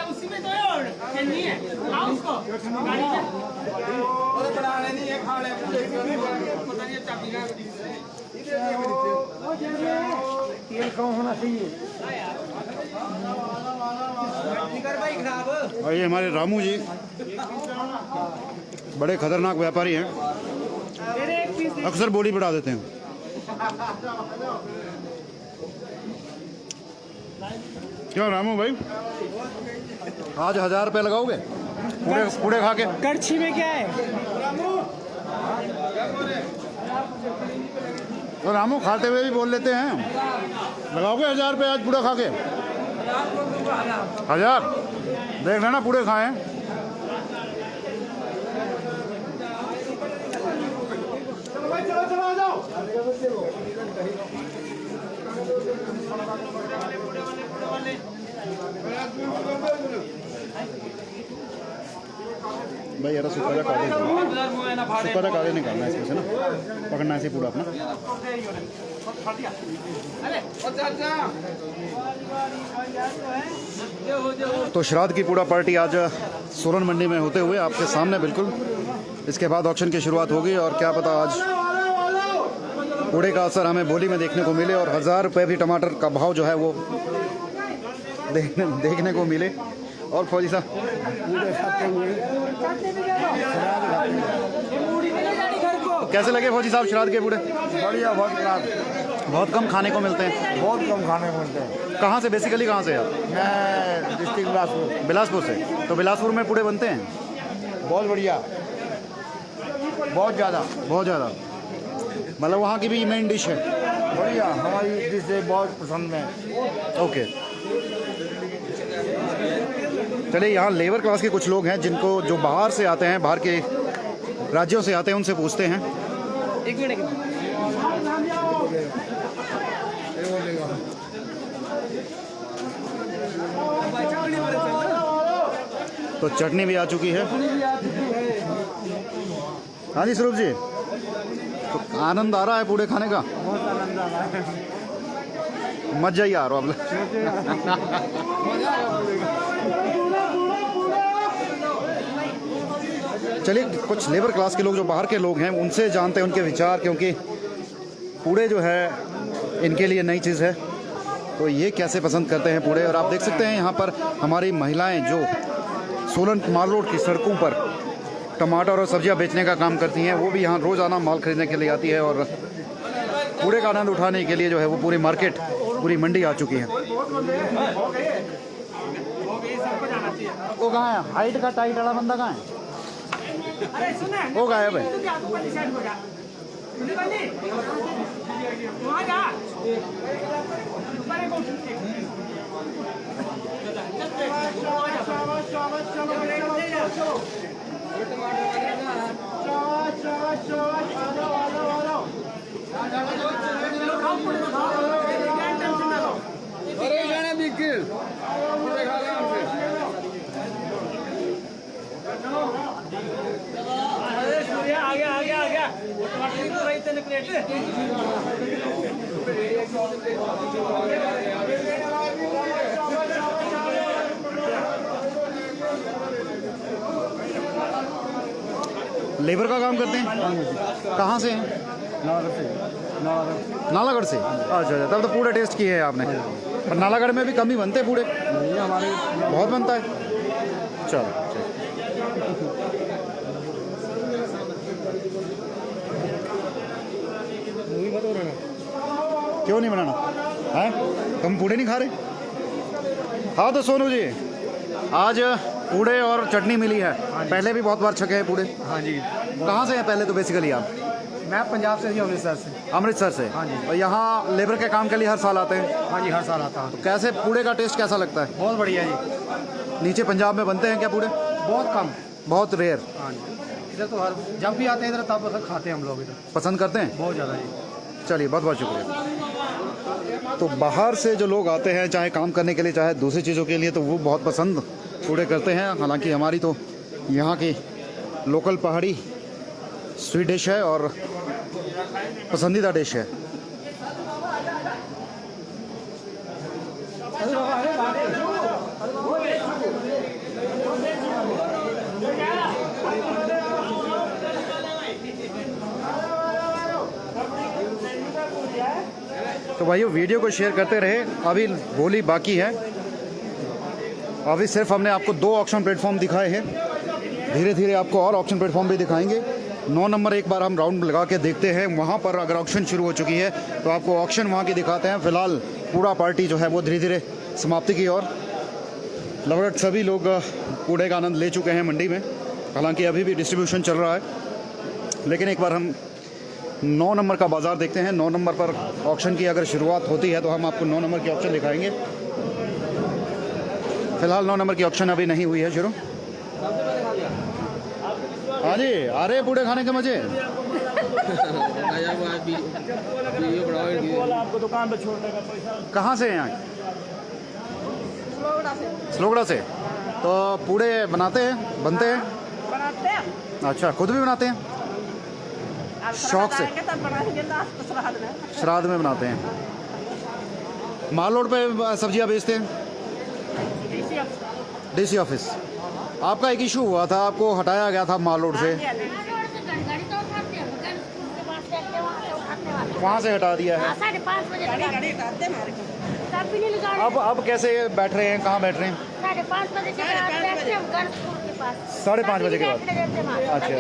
उसी में तो नहीं है, खाओ उसको गाड़ी में बनाने नहीं है, खा ले पता नहीं चाबी का तेल कम होना चाहिए। और ये हमारे रामू जी बड़े खतरनाक व्यापारी हैं, अक्सर बोली बढ़ा देते हैं। क्यों रामू भाई, आज 1000 रुपये लगाओगे पूरे पूरे खा के? कड़छी में क्या है? तो रामू खाते हुए भी बोल लेते हैं, लगाओगे 1000 रुपये आज पूरा खा के? 1000 देख लेना पूरे खाएं। भाई यार सूखा जा कागज निकालना है इसमें से ना, पकड़ना है इसे पूरा अपना। तो श्राद्ध की पूरा पार्टी आज सोलन मंडी में होते हुए आपके सामने बिल्कुल। इसके बाद ऑक्शन की शुरुआत होगी और क्या पता आज पूड़े का असर हमें बोली में देखने को मिले और 1000 रुपये भी टमाटर का भाव जो है वो देखने को मिले। और फौजी साहब कैसे लगे फौजी साहब श्राद्ध के पूड़े? बढ़िया, बहुत खराब, बहुत कम खाने को मिलते हैं। बहुत कम खाने को मिलते हैं। कहाँ से बेसिकली, कहाँ से आप? मैं डिस्ट्रिक्ट बिलासपुर। बिलासपुर से। तो बिलासपुर में पूड़े बनते हैं? बहुत बढ़िया, बहुत ज़्यादा। बहुत ज़्यादा, मतलब वहाँ की भी मेन डिश है? बढ़िया, हमारी डिश से बहुत पसंद है। ओके, चलिए यहाँ लेबर क्लास के कुछ लोग हैं जिनको, जो बाहर से आते हैं, बाहर के राज्यों से आते हैं, उनसे पूछते हैं। एक मिनट तो चटनी भी आ चुकी है। हाँ जी स्वरूप जी, तो आनंद आ रहा है पूड़े खाने का? बहुत आनंद आ रहा है। मजा ही आ रहा है। चलिए कुछ लेबर क्लास के लोग, जो बाहर के लोग हैं, उनसे जानते हैं उनके विचार, क्योंकि पूड़े जो है इनके लिए नई चीज़ है, तो ये कैसे पसंद करते हैं पूड़े। और आप देख सकते हैं यहाँ पर हमारी महिलाएं जो सोलन माल रोड की सड़कों पर टमाटर और सब्जियां बेचने का काम करती हैं, वो भी यहाँ रोज़ाना माल खरीदने के लिए आती है, और पूड़े का आनंद उठाने के लिए जो है वो पूरी मार्केट, पूरी मंडी आ चुकी है। वो कहाँ है हाइट का टाइट वाला बंदा, कहाँ है? वो गायब है। लेबर का काम करते हैं? कहाँ से हैं? नालागढ़ से। अच्छा अच्छा, तब तो पूरा टेस्ट किए हैं आपने। पर नालागढ़ में भी कम ही बनते हैं पूड़े? नहीं, हमारे बहुत बनता है। चलो क्यों नहीं बनाना है? तुम पूड़े नहीं खा रहे? हाँ तो सोनू जी, आज पूड़े और चटनी मिली है। पहले भी बहुत बार छके हैं पूड़े। हाँ जी। कहाँ से हैं पहले तो बेसिकली आप? मैं पंजाब से ही, अमृतसर से। अमृतसर से। हाँ जी। और यहाँ लेबर के काम के लिए हर साल आते हैं? हाँ जी, हर साल आता हूँ। तो कैसे पूड़े का टेस्ट कैसा लगता है? बहुत बढ़िया जी। नीचे पंजाब में बनते हैं क्या पूड़े? बहुत कम, बहुत रेयर। हाँ जी। इधर तो हर जब भी आते हैं इधर तब खाते हैं हम लोग, इधर पसंद करते हैं? बहुत ज़्यादा जी। चलिए बहुत बहुत शुक्रिया। तो बाहर से जो लोग आते हैं, चाहे काम करने के लिए, चाहे दूसरी चीज़ों के लिए, तो वो बहुत पसंद पूड़े करते हैं। हालांकि हमारी तो यहाँ की लोकल पहाड़ी स्वीट डिश है और पसंदीदा डिश है। तो भाइयों वीडियो को शेयर करते रहे, अभी गोली बाकी है। अभी सिर्फ हमने आपको 2 ऑक्शन प्लेटफॉर्म दिखाए हैं, धीरे धीरे आपको और ऑक्शन प्लेटफॉर्म भी दिखाएंगे। 9 नंबर एक बार हम राउंड लगा के देखते हैं, वहाँ पर अगर ऑक्शन शुरू हो चुकी है तो आपको ऑक्शन वहाँ की दिखाते हैं। फिलहाल पूरा पार्टी जो है वो धीरे धीरे समाप्ति की ओर। लगभग सभी लोग पूड़े का आनंद ले चुके हैं मंडी में, हालांकि अभी भी डिस्ट्रीब्यूशन चल रहा है। लेकिन एक बार हम 9 नंबर का बाज़ार देखते हैं। 9 नंबर पर ऑक्शन की अगर शुरुआत होती है तो हम आपको 9 नंबर की ऑक्शन दिखाएंगे। फिलहाल 9 नंबर की ऑक्शन अभी नहीं हुई है शुरू। हाँ जी, आ रहे पूड़े खाने के मजे। आपको दुकान पे छोड़ने का पैसा। कहाँ से हैं? स्लोगड़ा से। तो पूड़े बनाते हैं, बनते हैं? बनाते हैं। अच्छा, खुद भी बनाते हैं? शौक से? श्राद्ध में बनाते हैं। माल रोड पे सब्जियां बेचते हैं? DC office. आपका एक इशू हुआ था, आपको हटाया गया था माल रोड से, वहाँ से हटा दिया है। 5:30 बजे अब कैसे बैठ रहे हैं? कहाँ बैठ रहे हैं? 5:30 बजे के बाद बैठते हैं हम गर्ल्स स्कूल के पास। 5:30 बजे के बाद? अच्छा।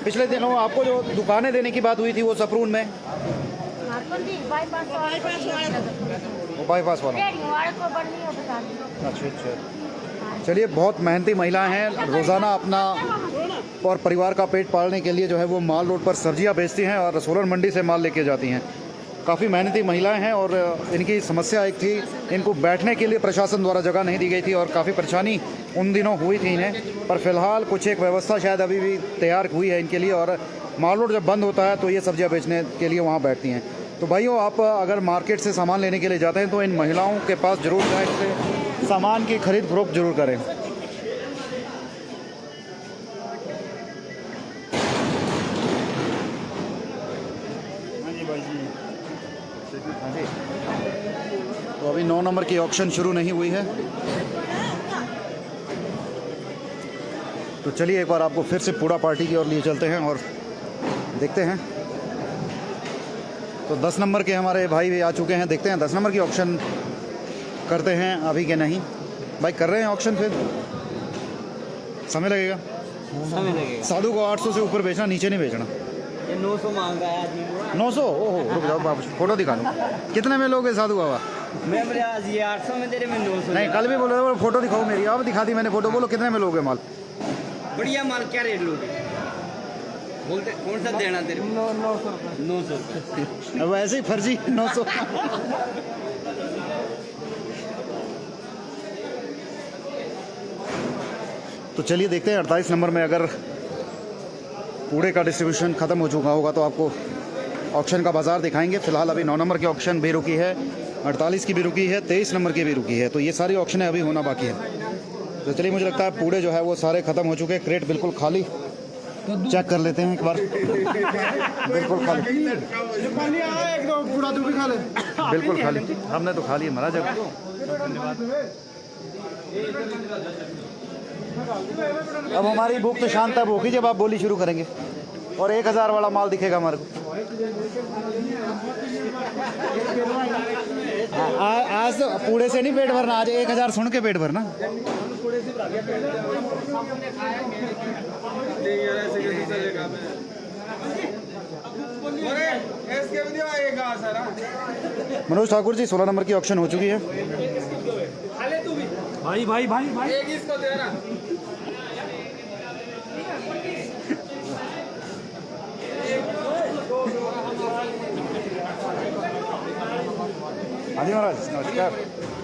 पिछले दिनों आपको जो दुकानें देने की बात हुई थी वो सपरून में, वो बाईपास वाला। अच्छा अच्छा, चलिए बहुत मेहनती महिलाएं हैं, रोज़ाना अपना और परिवार का पेट पालने के लिए जो है वो माल रोड पर सब्जियां बेचती हैं और सोलन मंडी से माल लेके जाती हैं। काफ़ी मेहनती महिलाएं हैं और इनकी समस्या एक थी, इनको बैठने के लिए प्रशासन द्वारा जगह नहीं दी गई थी और काफ़ी परेशानी उन दिनों हुई थी इन्हें, पर फिलहाल कुछ एक व्यवस्था शायद अभी भी तैयार हुई है इनके लिए और माल रोड जब बंद होता है तो ये सब्जियां बेचने के लिए वहाँ बैठती हैं। तो भाइयों, आप अगर मार्केट से सामान लेने के लिए जाते हैं तो इन महिलाओं के पास ज़रूर जाएं, इनसे सामान की खरीद फरोख्त जरूर करें। तो अभी 9 नंबर की ऑक्शन शुरू नहीं हुई है, तो चलिए एक बार आपको फिर से पूरा पार्टी की ओर लिए चलते हैं और देखते हैं। तो 10 नंबर के हमारे भाई भी आ चुके हैं, देखते हैं 10 नंबर की ऑक्शन करते हैं अभी के नहीं। भाई कर रहे हैं ऑक्शन, फिर समय लगेगा। साधु को 800 से ऊपर बेचना, नीचे नहीं बेचना। ये 900 मांग रहा है जी। 900? ओहो, रुक जाओ बाबू, फोटो दिखा दो। कितने में लोगे साधु बाबा? मैं बोले आज ये 800 में तेरे में 900। नहीं, कल भी बोलो फोटो दिखाओ मेरी, अब दिखा दी मैंने फोटो। बोलो कितने में लोगे माल? बढ़िया माल क्या रेट लोगे? बोलते कौन सा देना तेरे? 900। अब ऐसे ही फर्जी 900। तो चलिए देखते हैं 48 नंबर में अगर कूड़े का डिस्ट्रीब्यूशन ख़त्म हो चुका होगा तो आपको ऑक्शन का बाज़ार दिखाएंगे। फिलहाल अभी 9 नंबर की ऑक्शन भी रुकी है, 48 की भी रुकी है, 23 नंबर की भी रुकी है, तो ये सारी ऑक्शनें अभी होना बाकी है। तो चलिए, मुझे लगता है कूड़े जो है वो सारे ख़त्म हो चुके हैं, क्रेट बिल्कुल खाली। चेक कर लेते हैं एक बार। बिल्कुल खाली, बिल्कुल खाली। हमने तो खा लिया महाराज। अब हमारी भूख तो शांत तब होगी जब आप बोली शुरू करेंगे और 1000 वाला माल दिखेगा हमारे को। आज तो पूरे से नहीं पेट भरना, आज 1000 सुन के पेट भरना। मनोज ठाकुर जी, 16 नंबर की ऑक्शन हो चुकी है। भाई भाई भाई भाई हाँ जी महाराज, नमस्कार।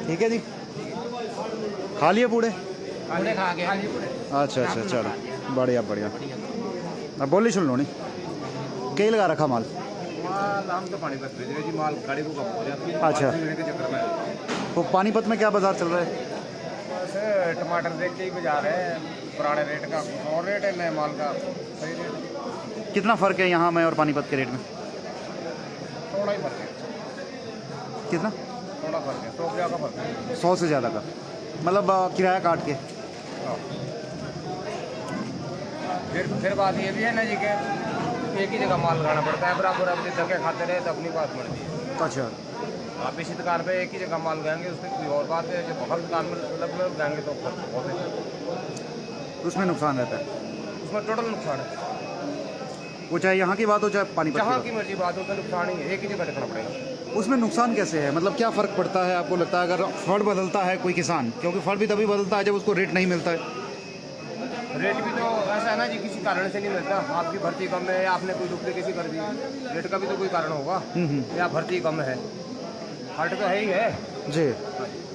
ठीक है जी, खा लिए पूड़े? खा के अच्छा अच्छा, चलो बढ़िया बढ़िया। अब बोली सुन लो, नहीं कई लगा रखा माल? हम तो पानीपत भेज रहे जी, माल गाड़ी को कम हो जाती है। अच्छा, के चक्कर में तो पानीपत में क्या बाजार चल रहा है? बस टमाटर देख के ही बाजार है, पुराने रेट का और रेट है, नए माल का सही रेट। कितना फ़र्क है यहाँ में और पानीपत के रेट में? थोड़ा ही फर्क है, कितना? थोड़ा फर्क है, 100 रुपया का फर्क है। 100 से ज़्यादा का, मतलब किराया काट के। फिर बात ये भी है ना जी कि एक ही जगह माल लगाना पड़ता है, बराबर अपनी धक्के खाते रहे तो अपनी बात बढ़ती है। अच्छा, आप इसी दुकान पे एक ही जगह माल गएंगे उसमें कोई और बात है, जब हर दुकान में अलग अलग जाएंगे तो बहुत है, उसमें नुकसान रहता है। उसमें टोटल नुकसान है। वो चाहे यहाँ की बात हो चाहे पानीपत जहाँ की की मर्जी बात हो तो नुकसान ही है, एक ही जगह रखना पड़ेगा। बात। उसमें नुकसान कैसे है, मतलब क्या फ़र्क पड़ता है आपको लगता है अगर फड़ बदलता है कोई किसान? क्योंकि फड़ भी तभी बदलता है जब उसको रेट नहीं मिलता है। रेट भी तो ऐसा है ना जी, किसी कारण से नहीं मिलता। आपकी भर्ती कम है या आपने कोई डुप्लीकेसी कर दी, रेट का भी तो कोई कारण होगा, या भर्ती कम है, हट तो है ही है जी।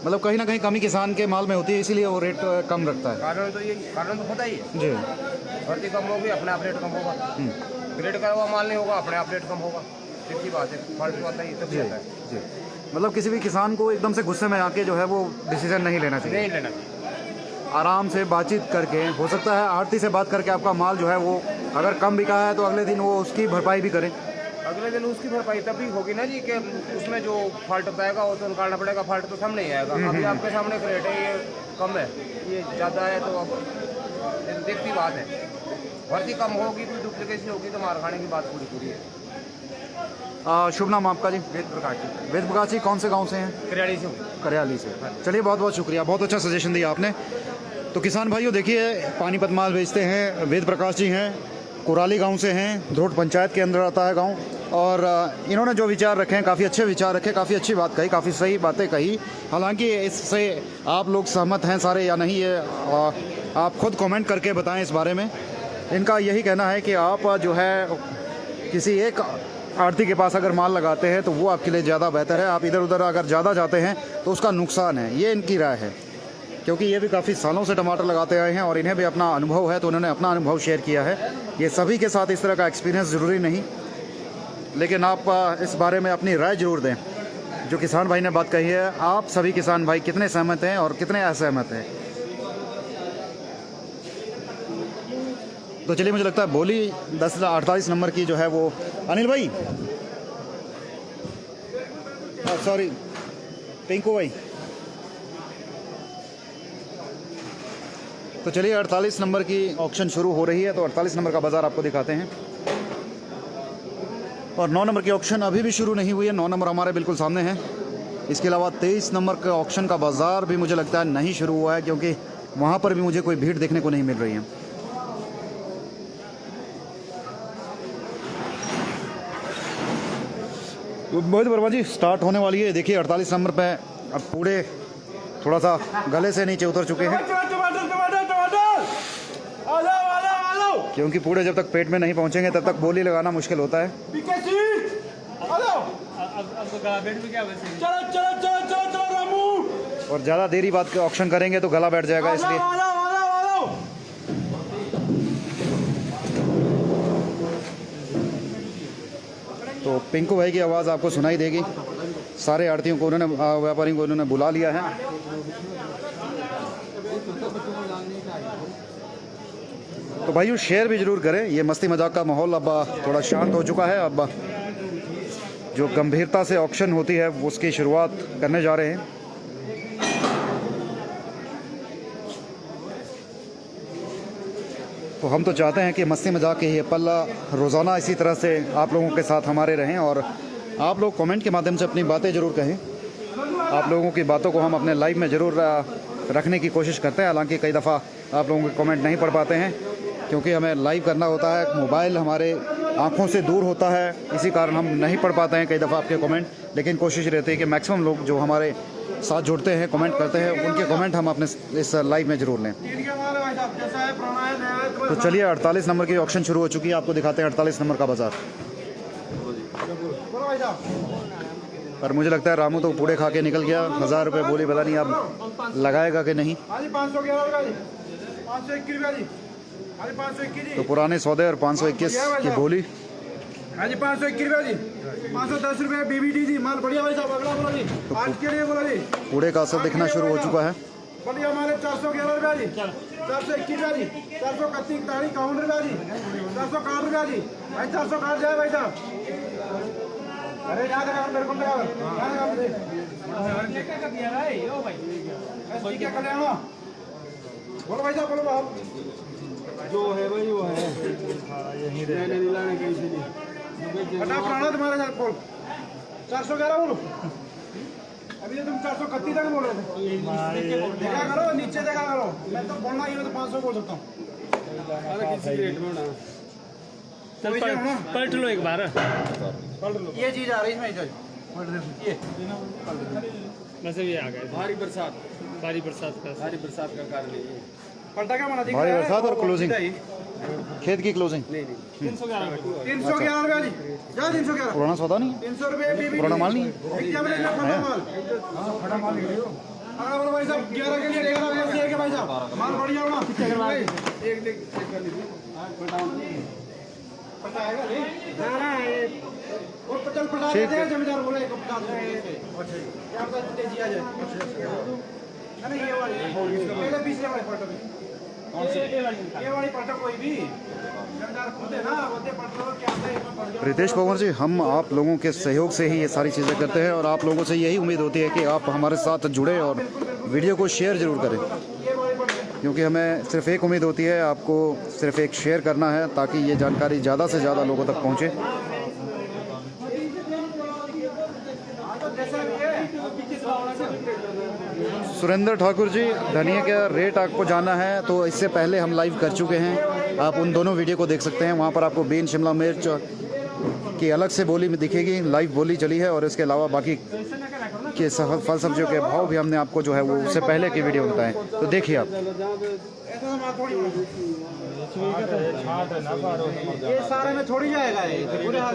मतलब कहीं ना कहीं कमी किसान के माल में होती है, इसीलिए वो रेट कम रखता है। कारण तो ये कारण तो पता ही है। जी, भर्ती कम होगी, अपने आप रेट कम होगा। ग्रेड का हुआ माल नहीं होगा, अपने आप रेट कम होगा। सीधी बात है, फॉल्ट तो आता ही तब जी आता है। जी। मतलब किसी भी किसान को एकदम से गुस्से में आके जो है वो डिसीजन नहीं लेना चाहिए। नहीं लेना चाहिए, आराम से बातचीत करके, हो सकता है आढ़ती से बात करके आपका माल जो है वो अगर कम बिका है तो अगले दिन वो उसकी भरपाई भी करें। अगले दिन उसकी भरपाई तभी होगी ना जी कि उसमें जो फॉल्ट पाएगा वो तो निकालना पड़ेगा। फॉल्ट तो सामने ही आएगा। अभी आपके सामने एक रेट है, ये कम है, ये ज़्यादा है, तो अब देखती बात है। भर्ती कम होगी, कोई डुप्लीकेसी होगी तो मार खाने की बात पूरी पूरी है। शुभ नाम आपका जी? वेद प्रकाश जी। वेद प्रकाश जी, कौन से गांव से हैं? करियाड़ी से हूँ। करियाली से। चलिए, बहुत बहुत शुक्रिया, बहुत अच्छा सजेशन दिया आपने। तो किसान भाइयों देखिए, पानीपत माल बेचते हैं वेद प्रकाश जी हैं, कुराली गांव से हैं, ध्रोट पंचायत के अंदर आता है गांव। और इन्होंने जो विचार रखे हैं काफ़ी अच्छे विचार रखे, काफ़ी अच्छी बात कही, काफ़ी सही बातें कही। हालांकि इससे आप लोग सहमत हैं सारे या नहीं, ये आप खुद कमेंट करके बताएं इस बारे में। इनका यही कहना है कि आप जो है किसी एक आड़ती के पास अगर माल लगाते हैं तो वो आपके लिए ज़्यादा बेहतर है। आप इधर उधर अगर ज़्यादा जाते हैं तो उसका नुकसान है, ये इनकी राय है। क्योंकि ये भी काफ़ी सालों से टमाटर लगाते आए हैं और इन्हें भी अपना अनुभव है, तो उन्होंने अपना अनुभव शेयर किया है। ये सभी के साथ इस तरह का एक्सपीरियंस ज़रूरी नहीं, लेकिन आप इस बारे में अपनी राय ज़रूर दें। जो किसान भाई ने बात कही है, आप सभी किसान भाई कितने सहमत हैं और कितने असहमत हैं? तो चलिए, मुझे लगता है बोली 1048 नंबर की जो है वो अनिल भाई, सॉरी पिंकू भाई। तो चलिए 48 नंबर की ऑक्शन शुरू हो रही है, तो 48 नंबर का बाज़ार आपको दिखाते हैं। और 9 नंबर की ऑक्शन अभी भी शुरू नहीं हुई है, 9 नंबर हमारे बिल्कुल सामने है। इसके अलावा 23 नंबर के ऑक्शन का बाज़ार भी मुझे लगता है नहीं शुरू हुआ है, क्योंकि वहाँ पर भी मुझे कोई भीड़ देखने को नहीं मिल रही है। मोहित वर्मा जी, स्टार्ट होने वाली है। देखिए 48 नंबर पे अब पूरे थोड़ा सा गले से नीचे उतर चुके हैं, क्योंकि पूरे जब तक पेट में नहीं पहुंचेंगे तब तक बोली लगाना मुश्किल होता है। और ज़्यादा देरी बाद ऑक्शन करेंगे तो गला बैठ जाएगा, इसलिए तो पिंकू भाई की आवाज़ आपको सुनाई देगी। सारे आड़तियों को उन्होंने, व्यापारियों को उन्होंने बुला लिया है। तो भाइयों शेयर भी ज़रूर करें। ये मस्ती मजाक का माहौल अब थोड़ा शांत हो चुका है। अब जो गंभीरता से ऑक्शन होती है उसकी शुरुआत करने जा रहे हैं। तो हम तो चाहते हैं कि मस्ती मजाक के ये पल रोज़ाना इसी तरह से आप लोगों के साथ हमारे रहें, और आप लोग कमेंट के माध्यम से अपनी बातें ज़रूर कहें। आप लोगों की बातों को हम अपने लाइव में ज़रूर रखने की कोशिश करते हैं। हालांकि कई दफ़ा आप लोगों के कमेंट नहीं पढ़ पाते हैं, क्योंकि हमें लाइव करना होता है, मोबाइल हमारे आँखों से दूर होता है, इसी कारण हम नहीं पढ़ पाते हैं कई दफ़ा आपके कमेंट। लेकिन कोशिश रहती है कि मैक्सिमम लोग जो हमारे साथ जुड़ते हैं, कमेंट करते हैं, उनके कमेंट हम अपने इस लाइव में ज़रूर लें। तो चलिए 48 नंबर की ऑक्शन शुरू हो चुकी है, आपको दिखाते हैं 48 नंबर का बाज़ार। पर मुझे लगता है रामू तो पूड़े खा के निकल गया। 1000 रुपये बोली, पता नहीं अब लगाएगा कि नहीं। तो पुराने सौदे और 521 की बोली। हाँ जी 521 रुपये जी, 510 रुपये बीबीडी जी, माल बढ़िया भाई साहब। अगला बोला जी, आज के लिए बोला जी। पूड़े का असर दिखना शुरू हो चुका है। बढ़िया हमारे 411 रुपया जी, 421 रुपया जी, 431 तारीख 51 रुपया जी, 461 रुपया जी भाई, 460 जाए भाई साहब। अरे याद है मेरे को क्या कल्याण बोलो भाई साहब, बोलो बाहर जो है भाई वो है, यही नहीं लाने कहीं से नहीं। बता पुराना तुम्हारे साथ बोल 411 बोलो। अभी तो तुम 431 तक बोल रहे थे। देखा करो नीचे, देखा करो। मैं तो बोलना ही, मैं तो 500 बोल सकता हूँ। अरे किसी रेट में ना पलट लो एक बार, पलट लो। ये चीज आ रही है इसमें, ये बस ये आ गए। भारी बरसात का कारण है ये। पलटा क्या बना? भारी बरसात और क्लोजिंग, खेत की क्लोजिंग। 311 रुपया जी, जा 311। पुराना सौदा नहीं, 300 रुपये पुराना माल नहीं है। बोलो भाई साहब 11 के लिए 11 के भाई साहब, माल बढ़िया होना। एक देख कर लीजिए, पता है और 50 पटा देगा जमींदार बोले 50 क्या पता तेजी आ जाए। नहीं ये वाली पहले पिछले वाले पटो में, ये वाली पटो कोई भी जमींदार खुद है ना, बोलते पटो क्या है। रितेश पवार जी, हम आप लोगों के सहयोग से ही ये सारी चीज़ें करते हैं, और आप लोगों से यही उम्मीद होती है कि आप हमारे साथ जुड़े और वीडियो को शेयर ज़रूर करें, क्योंकि हमें सिर्फ एक उम्मीद होती है, आपको सिर्फ एक शेयर करना है ताकि ये जानकारी ज़्यादा से ज़्यादा लोगों तक पहुँचे। सुरेंद्र ठाकुर जी, धनिया का रेट आपको जानना है तो इससे पहले हम लाइव कर चुके हैं। आप उन दोनों वीडियो को देख सकते हैं। वहाँ पर आपको बीन शिमला मिर्च की अलग से बोली में दिखेगी, लाइव बोली चली है, और इसके अलावा बाकी के फल सब्जियों के भाव भी हमने आपको जो है वो उससे पहले की वीडियो में बताएं। तो देखिए आप। ये सारे में थोड़ी जाएगा ये पूरे हाल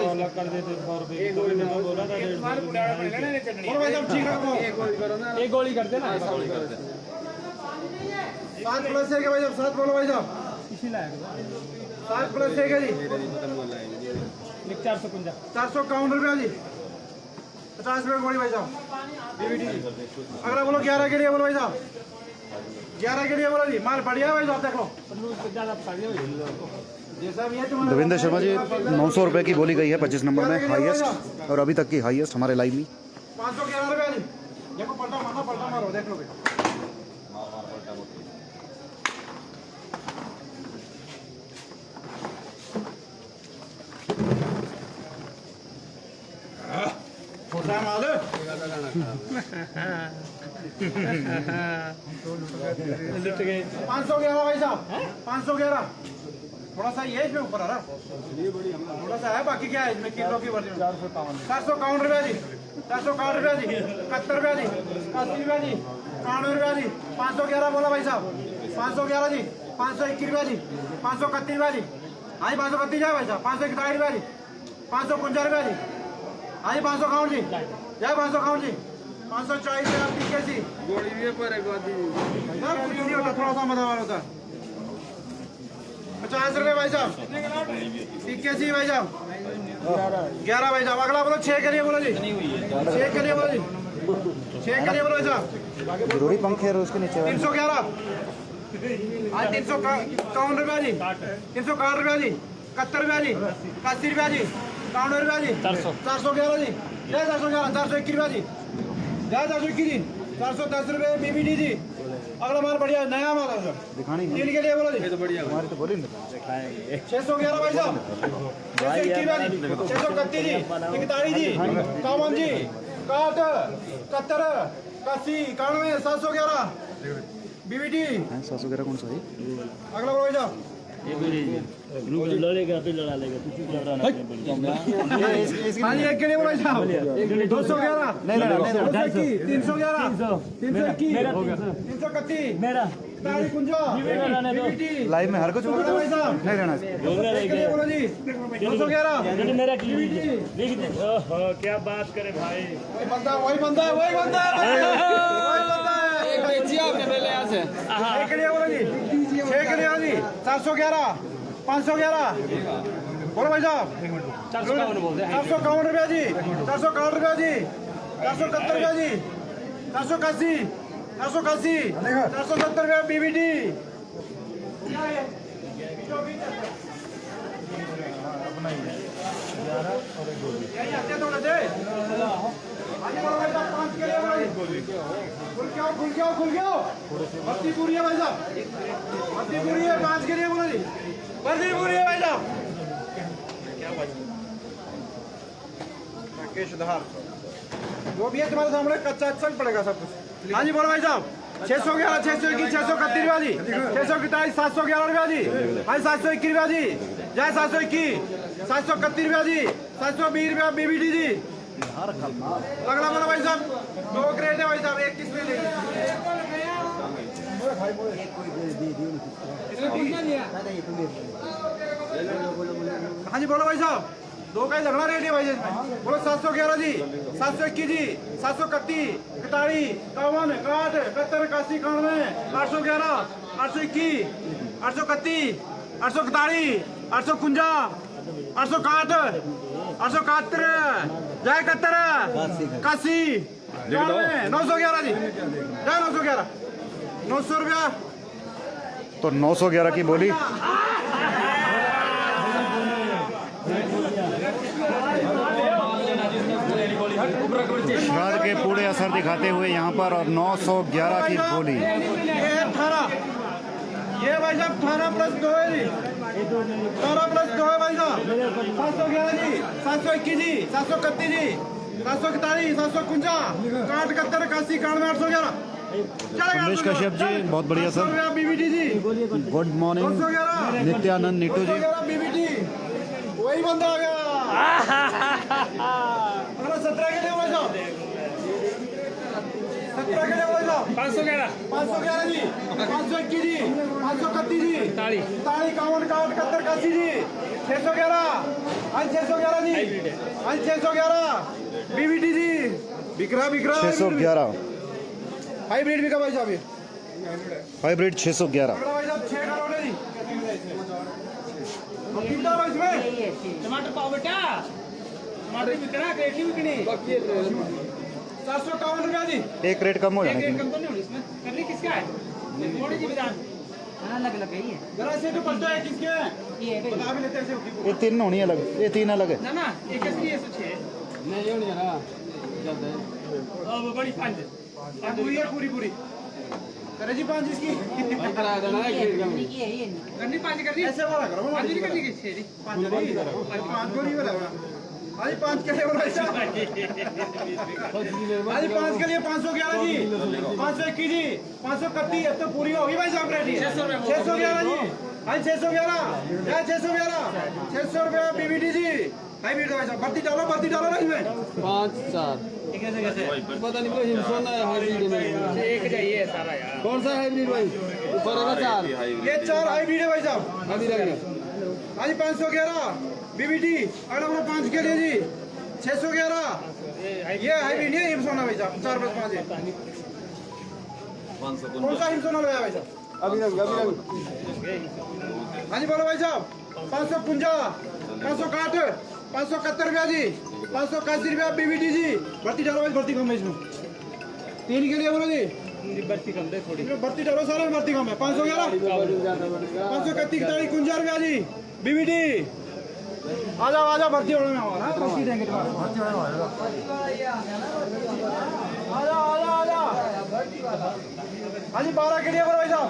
बोलो भाई साहब ठीक रखो। एक गोली कर देना 7 प्लस 1 है भाई साहब, 7 बोलो भाई साहब। 7 प्लस 1 है जी 451 रुपया जी। 50 रुपये गोली भाई साहब। अगला बोलो 11 के लिए बोलो भाई साहब, 11 के लिए बोलो जी। माल बढ़िया है भाई साहब, देख लो जैसा भी है तुम्हारा। देवेंद्र शर्मा जी 900 रुपये की बोली गई है 25 नंबर में, हाईएस्ट और अभी तक की हाईएस्ट हमारे लाइव में। 511 रुपया जी। देखो पलटा मारना, पलटा मारो, देख लो बेटा। छोटा माल 511 भाई साहब, 511। थोड़ा सा ये इसमें ऊपर आ रहा, थोड़ा सा है, बाकी क्या है इसमें किलो की वर्दी में। 451 रुपया जी, 461 रुपया जी, 71 रुपया जी, 80 रुपया जी, 91 रुपया जी। 511 बोला भाई साहब, 511 जी, 521 रुपया जी, 531 रुपया जी। हाँ 531 जाए भाई साहब, 541 रुपया जी, 551 रुपया जी। हाँ 551 जी, जाए 551 जी, 540 रुपया पीकेसी। गोली भी पर एक बात कुछ नहीं होता, थोड़ा सा मजा वाला होता। 50 रुपये भाई साहब, पीकेसी भाई साहब। 11 भाई साहब। अगला बोलो 6 के लिए बोलो जी, 6 के लिए बोलो जी, 6 के लिए बोलो भाई साहब। जरूरी पंखे है उसके नीचे 311, आज 351 रुपया जी, 361 रुपया जी, 71 रुपया जी, 80 रुपया जी, 91 रुपया जी, 411 जी, जय 411, 421 रुपया जी, जय 421 जी, 410 रुपये बीबीडी जी। अगला माल बढ़िया है, नया माल है सर। दिखानी 3 के लिए बोलो जी, हमारी तो बोली ना 611 भाई साहब, 621 जी, 631 जी, 41 जी, 51 जी, 61, 71, 81, 91, 711 बीबीडी। 711 कौन सा है? अगला बोलो भाई साहब। लड़ेगा फिर लड़ा लेगा, कुछ घबराना नहीं। हाँ जी 1 के लिए बोलो भाई साहब, 211, 321, 311, 331, मेरा 41 लाइव में हर कुछ बोलो भाई साहब। नहीं रहना। 1 के लिए बोलो जी, 211 मेरा क्या बात करे भाई। वही बंदा है, वही बंदा है, वही बंदा है, वही बंदा है। एक बेची आपने पहले यहाँ से। 1 के लिए बोलो जी, 6 के लिए जी, 711, 511 बोलो भाई साहब। 451 रुपया जी, 461 रुपया जी, 471 रुपया जी, 481, 481, 470 रुपया बीबीडी। खुल गया भर्ती पूरी है भाई साहब, भर्ती पूरी है। 5 के लिए बोलो जी, भर्ती पूरी है भाई साहब। राकेश धार जो भी है तुम्हारे सामने, कच्चा अच्छा पड़ेगा सब कुछ। हाँ जी बोलो भाई साहब। 611, 621, 631 रुपया जी, 641, 711 रुपया जी, हाँ 721 रुपया जी, जय 721, 731 रुपया जी, 720 रुपया बीबीडी जी। अगला बोलो भाई साहब, 2 ग्रेड है भाई साहब, 1 किस में लेंगे? हाँ जी बोलो भाई साहब, 2 का ही झगड़ा रेट है भाई इसमें। बोलो 711 जी, 721 जी, 731, 41, 51, 61, 71, 81, 91, 811, 821, 831, 841, 851, 861, 871, जय 71, 81, 911 जी, जय 911, 900 रुपया। तो 911 की बोली श्राद्ध के पूरे असर दिखाते हुए यहाँ पर, और 911 की बोली। ये 18, ये भाई साहब 18 प्लस 2 है जी, 18 प्लस 2 है भाई साहब। 711 जी, 721 जी, 731 जी, 741, 751, 71, 81, 91, 811। कमलेश कश्यप जी बहुत बढ़िया सर। बीबीटी जी गुड मॉर्निंग 211 नित्यानंद नीटू जी। बीबीटी वही बंदा आ गया। अरे 17 के लिए भाई साहब 17 के लिए भाई साहब 511 जी 521 जी 531 जी ताली 51 71 81 जी 611 611 जी 611 बीबीटी जी बिकरा 611 हाइब्रिड बिका भाई साहब ये हाइब्रिड 611। भाई साहब 6 का लोड है जी कितना भाई इसमें टमाटर पाव बेटा टमाटर बिकना क्रेटी बिकनी 451 रुपया जी। एक रेट कम हो एक जाने रेट कम तो नहीं होनी इसमें करनी किसका है मोड़ी जी विधान अलग अलग है ये जरा से तो पता है किसके हैं ये है बता भी लेते हैं ऐसे। ये तीन होनी अलग, ये तीन अलग है। ना ना एक असली है 106 नहीं ये नहीं रहा ज्यादा है अब बड़ी पंज पूरी है पूरी करे जी 5 इसकी करा देना है करनी पंज करनी ऐसे वाला करो पंज नहीं करनी किस छेड़ी 5 को नहीं वाला आज 5 के लिए बोला साहब आज 5 के लिए 511 जी 521 जी 531 अब तो पूरी होगी भाई साहब रेडी 611 जी आज 611 600 रुपया बीबीटी जी हाइब्रिड भाई साहब भर्ती डालो ना इसमें 5 4 पता नहीं कोई हिंसन है हाइब्रिड में एक जाइए सारा यार कौन सा हाइब्रिड भाई ऊपर है ना 4 ये 4 हाइब्रिड है भाई साहब अभी लग गया आज 511 बीबीटी अगला वाला 5 के लिए जी 611 ये हाइब्रिड है हिमसोना भाई साहब 4 + 5 है कौन सा हिमसोना लगाया भाई साहब अभी लग हाँ जी बोलो भाई साहब 550 561 571 रुपया जी 581 रुपया बीबीटी जी भर्ती डालो भाई भर्ती कम है इसमें 3 के लिए बोलो जी भर्ती कम दे थोड़ी भर्ती डालो सारे में भर्ती कम है 511 531 51 रुपया जी बीबीटी आ जाओ भर्ती होने में हमारा भर्ती देंगे भर्ती होने आ जाओ हाँ जी 12 के लिए बोलो भाई साहब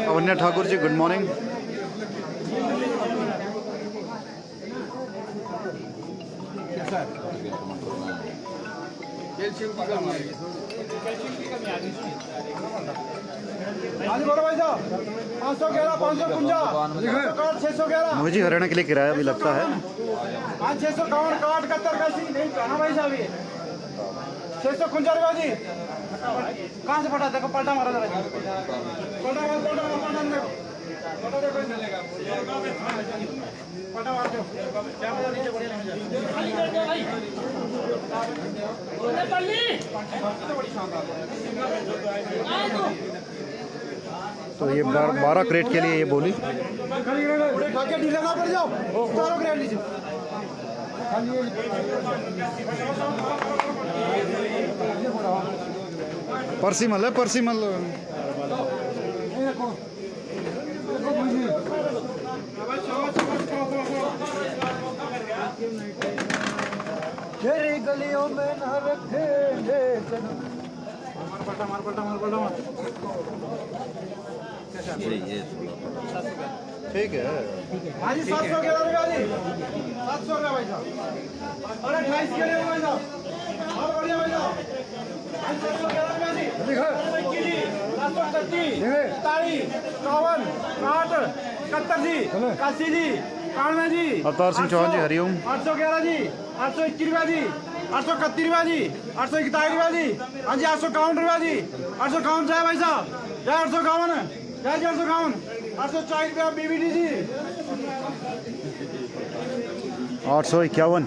अवन्या ठाकुर जी गुड मॉर्निंग। हाँ जी बोलो भाई साहब 511 550 611 मुझे हरियाणा के लिए किराया भी लगता है। 651 61 81 नहीं कहना भाई साहब ये 651 रुपया जी कहाँ से फटा देखो पलटा मारा जरा पलटा मार दो क्या मजा नीचे बढ़िया तो ये 12 क्रेट के लिए ये बोली। खाके ढीला ना पड़ जाओ चारों ग्रेड लीजिए परसीमल है परसीमल। तेरी गलियों में न रखेंगे मार पलटा ठीक है हाँ जी 711 रुपया जी 700 रुपया भाई साहब अरे 28 के लिए भाई साहब और बढ़िया भाई साहब 711 रुपया जी 751 जी 81 जी 91 जी अवतार सिंह चौहान जी हरिओम। 811 जी 821 रुपया जी 831 रुपया जी 841 रुपया जी हाँ जी 851 रुपया जी 851 जाए भाई साहब जय 851 जय 851 840 रुपया बीबीटी जी 851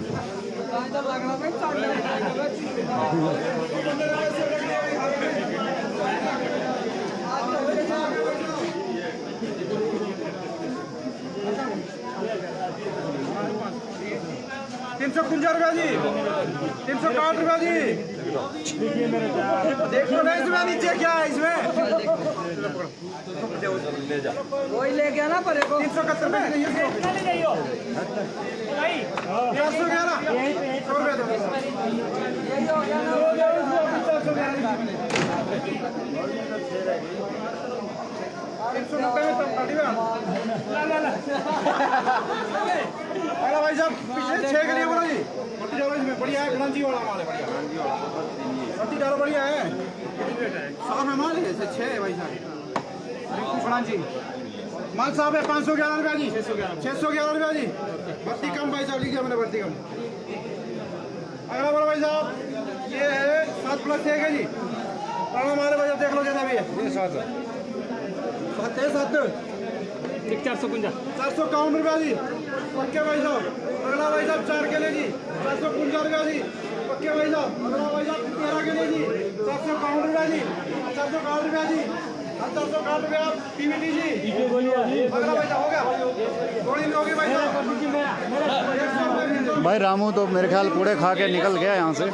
351 रुपया जी 361 रुपया जी देखो ना इसमें नीचे क्या है इसमें कोई ले गया ना परे को 371 रुपये नहीं है 311 100 रुपया दो भाई साहब पिछले 6 के लिए बोलो जी बढ़िया है, गणजी वाला माल है, बढ़िया बत्ती डालो, बढ़िया है, साफ है माल है, 6 है भाई साहब, गणजी माल साहब है। 511 रुपया जी, 611 रुपया जी, बत्ती कम भाई साहब, लिखिए मैंने बत्ती कम। अगला बोलो भाई साहब, ये है 7+1 है जी, पुराना माल है भाई साहब, देख लो जैसा भी है, ये 7 है, 451 रुपया जी, पक्के भाई साहब। अगला भाई साहब 4 के लिए जी, 451 रुपया जी, पक्के भाई साहब। अगला भाई साहब 13 के लिए जी, 451 रुपया जी, 461 रुपया जी, 461 रुपया पीवीटी जी। अगला भाई साहब हो गया, थोड़ी में होगी भाई साहब, 100 रुपये। भाई रामू तो मेरे ख्याल कूड़े खा के निकल गया यहाँ से,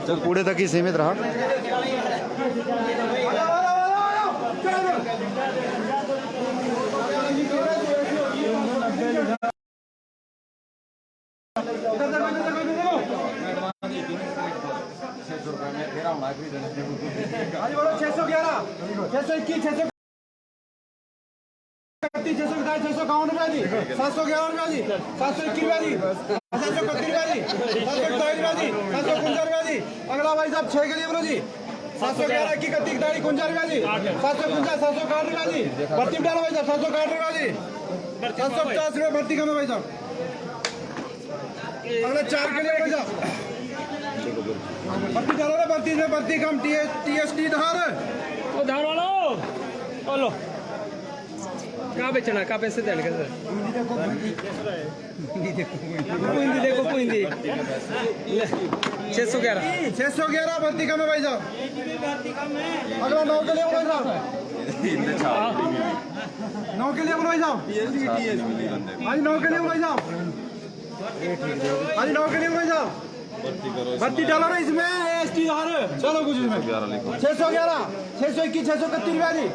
तो कूड़े तक ही सीमित रहा। आज बोलो 611, 621, 631, 651 रुपया जी, 711 रुपया जी, 721 रुपया जी, 731 रुपया जी, 727 रुपया जी, 751 रुपया जी। अगला भाई साहब 6 के लिए बोलो जी, 711 की 31 दाढ़ी 51 रुपया जी, 751, 761 रुपया जी, भर्ती डालो भाई साहब, 761 रुपया जी, 750 रुपये भर्ती कम है भाई साहब। अगले 4 के लिए भाई साहब भर्ती डालो ना, भर्ती में भर्ती कम, TST धार धार वाला बोलो कहाँ बेचना, कहाँ पैसे देने का सर? पुंदी देखो, पुंदी 611 भर्ती कम है भाई साहब। अगला 9 के लिए बोलो भाई साहब, 9 के लिए बोलो भाई साहब, आज 9 के लिए बोलो भाई साहब, आज 9 के लिए बोलो भाई साहब। भर्ती डालो ना इसमें, ST धार चलो कुछ इसमें 611, 621, 631 रुपया जी,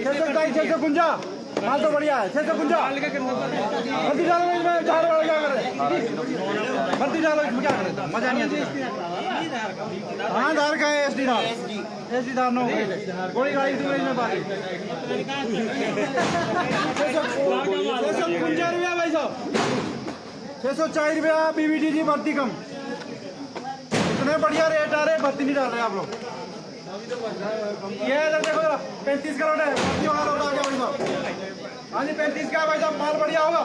627, 651 माल तो बढ़िया है, 651 भर्ती डालो ना इसमें, धार वाला क्या करे, भर्ती डालो इसमें, क्या करे, मजा नहीं आता। हाँ धार का है, ST धार, ST धार 9 गोली गाड़ी इसमें बाकी 651 रुपया भाई साहब, 604 रुपया BBT जी, भर्ती कम। इतने बढ़िया रेट आ रहे, भर्ती नहीं डाल रहे आप लोग। ये इधर देखो जरा, 35 का लोट है, भर्ती वाला लोट आ गया भाई साहब। हाँ जी 35 का है भाई साहब, माल बढ़िया होगा।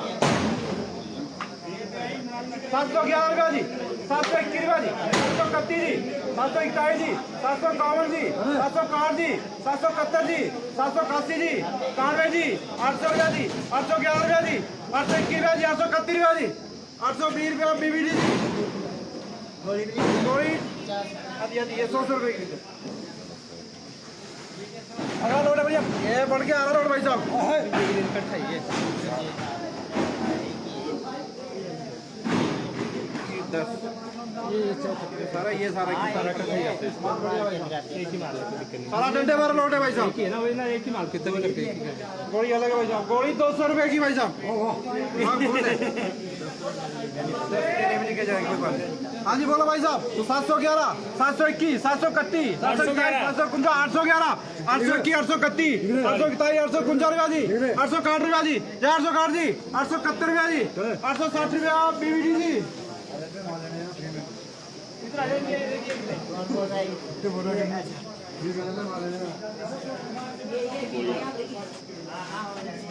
711 रुपया जी, 721 रुपया जी, 731 जी, 721 जी, 751 जी, 761 जी, 771 जी, 781 जी, 91 जी, 800 रुपया जी, 811 रुपया जी, 821 रुपया जी, 831 रुपया जी, 820 रुपया BBT जी। थोड़ी ये 100 रुपये की। अगला लोड है भैया, ये बढ़ के आ रहा लोड भाई साहब। सारा ये सारा इकट्ठा ही आता है, सारा डंडे वाला लोड है भाई साहब। एक ही माल कितने में करके गोली अलग है भाई साहब, गोली 200 रुपये की भाई साहब। हाँ जी बोलो भाई साहब, तो 711, 721, 731, 727, 751, 811, 821, 831, 841, 851 रुपया जी, 861 रुपया जी, 860 जी, 871 रुपया जी, 860 रुपया BBT जी।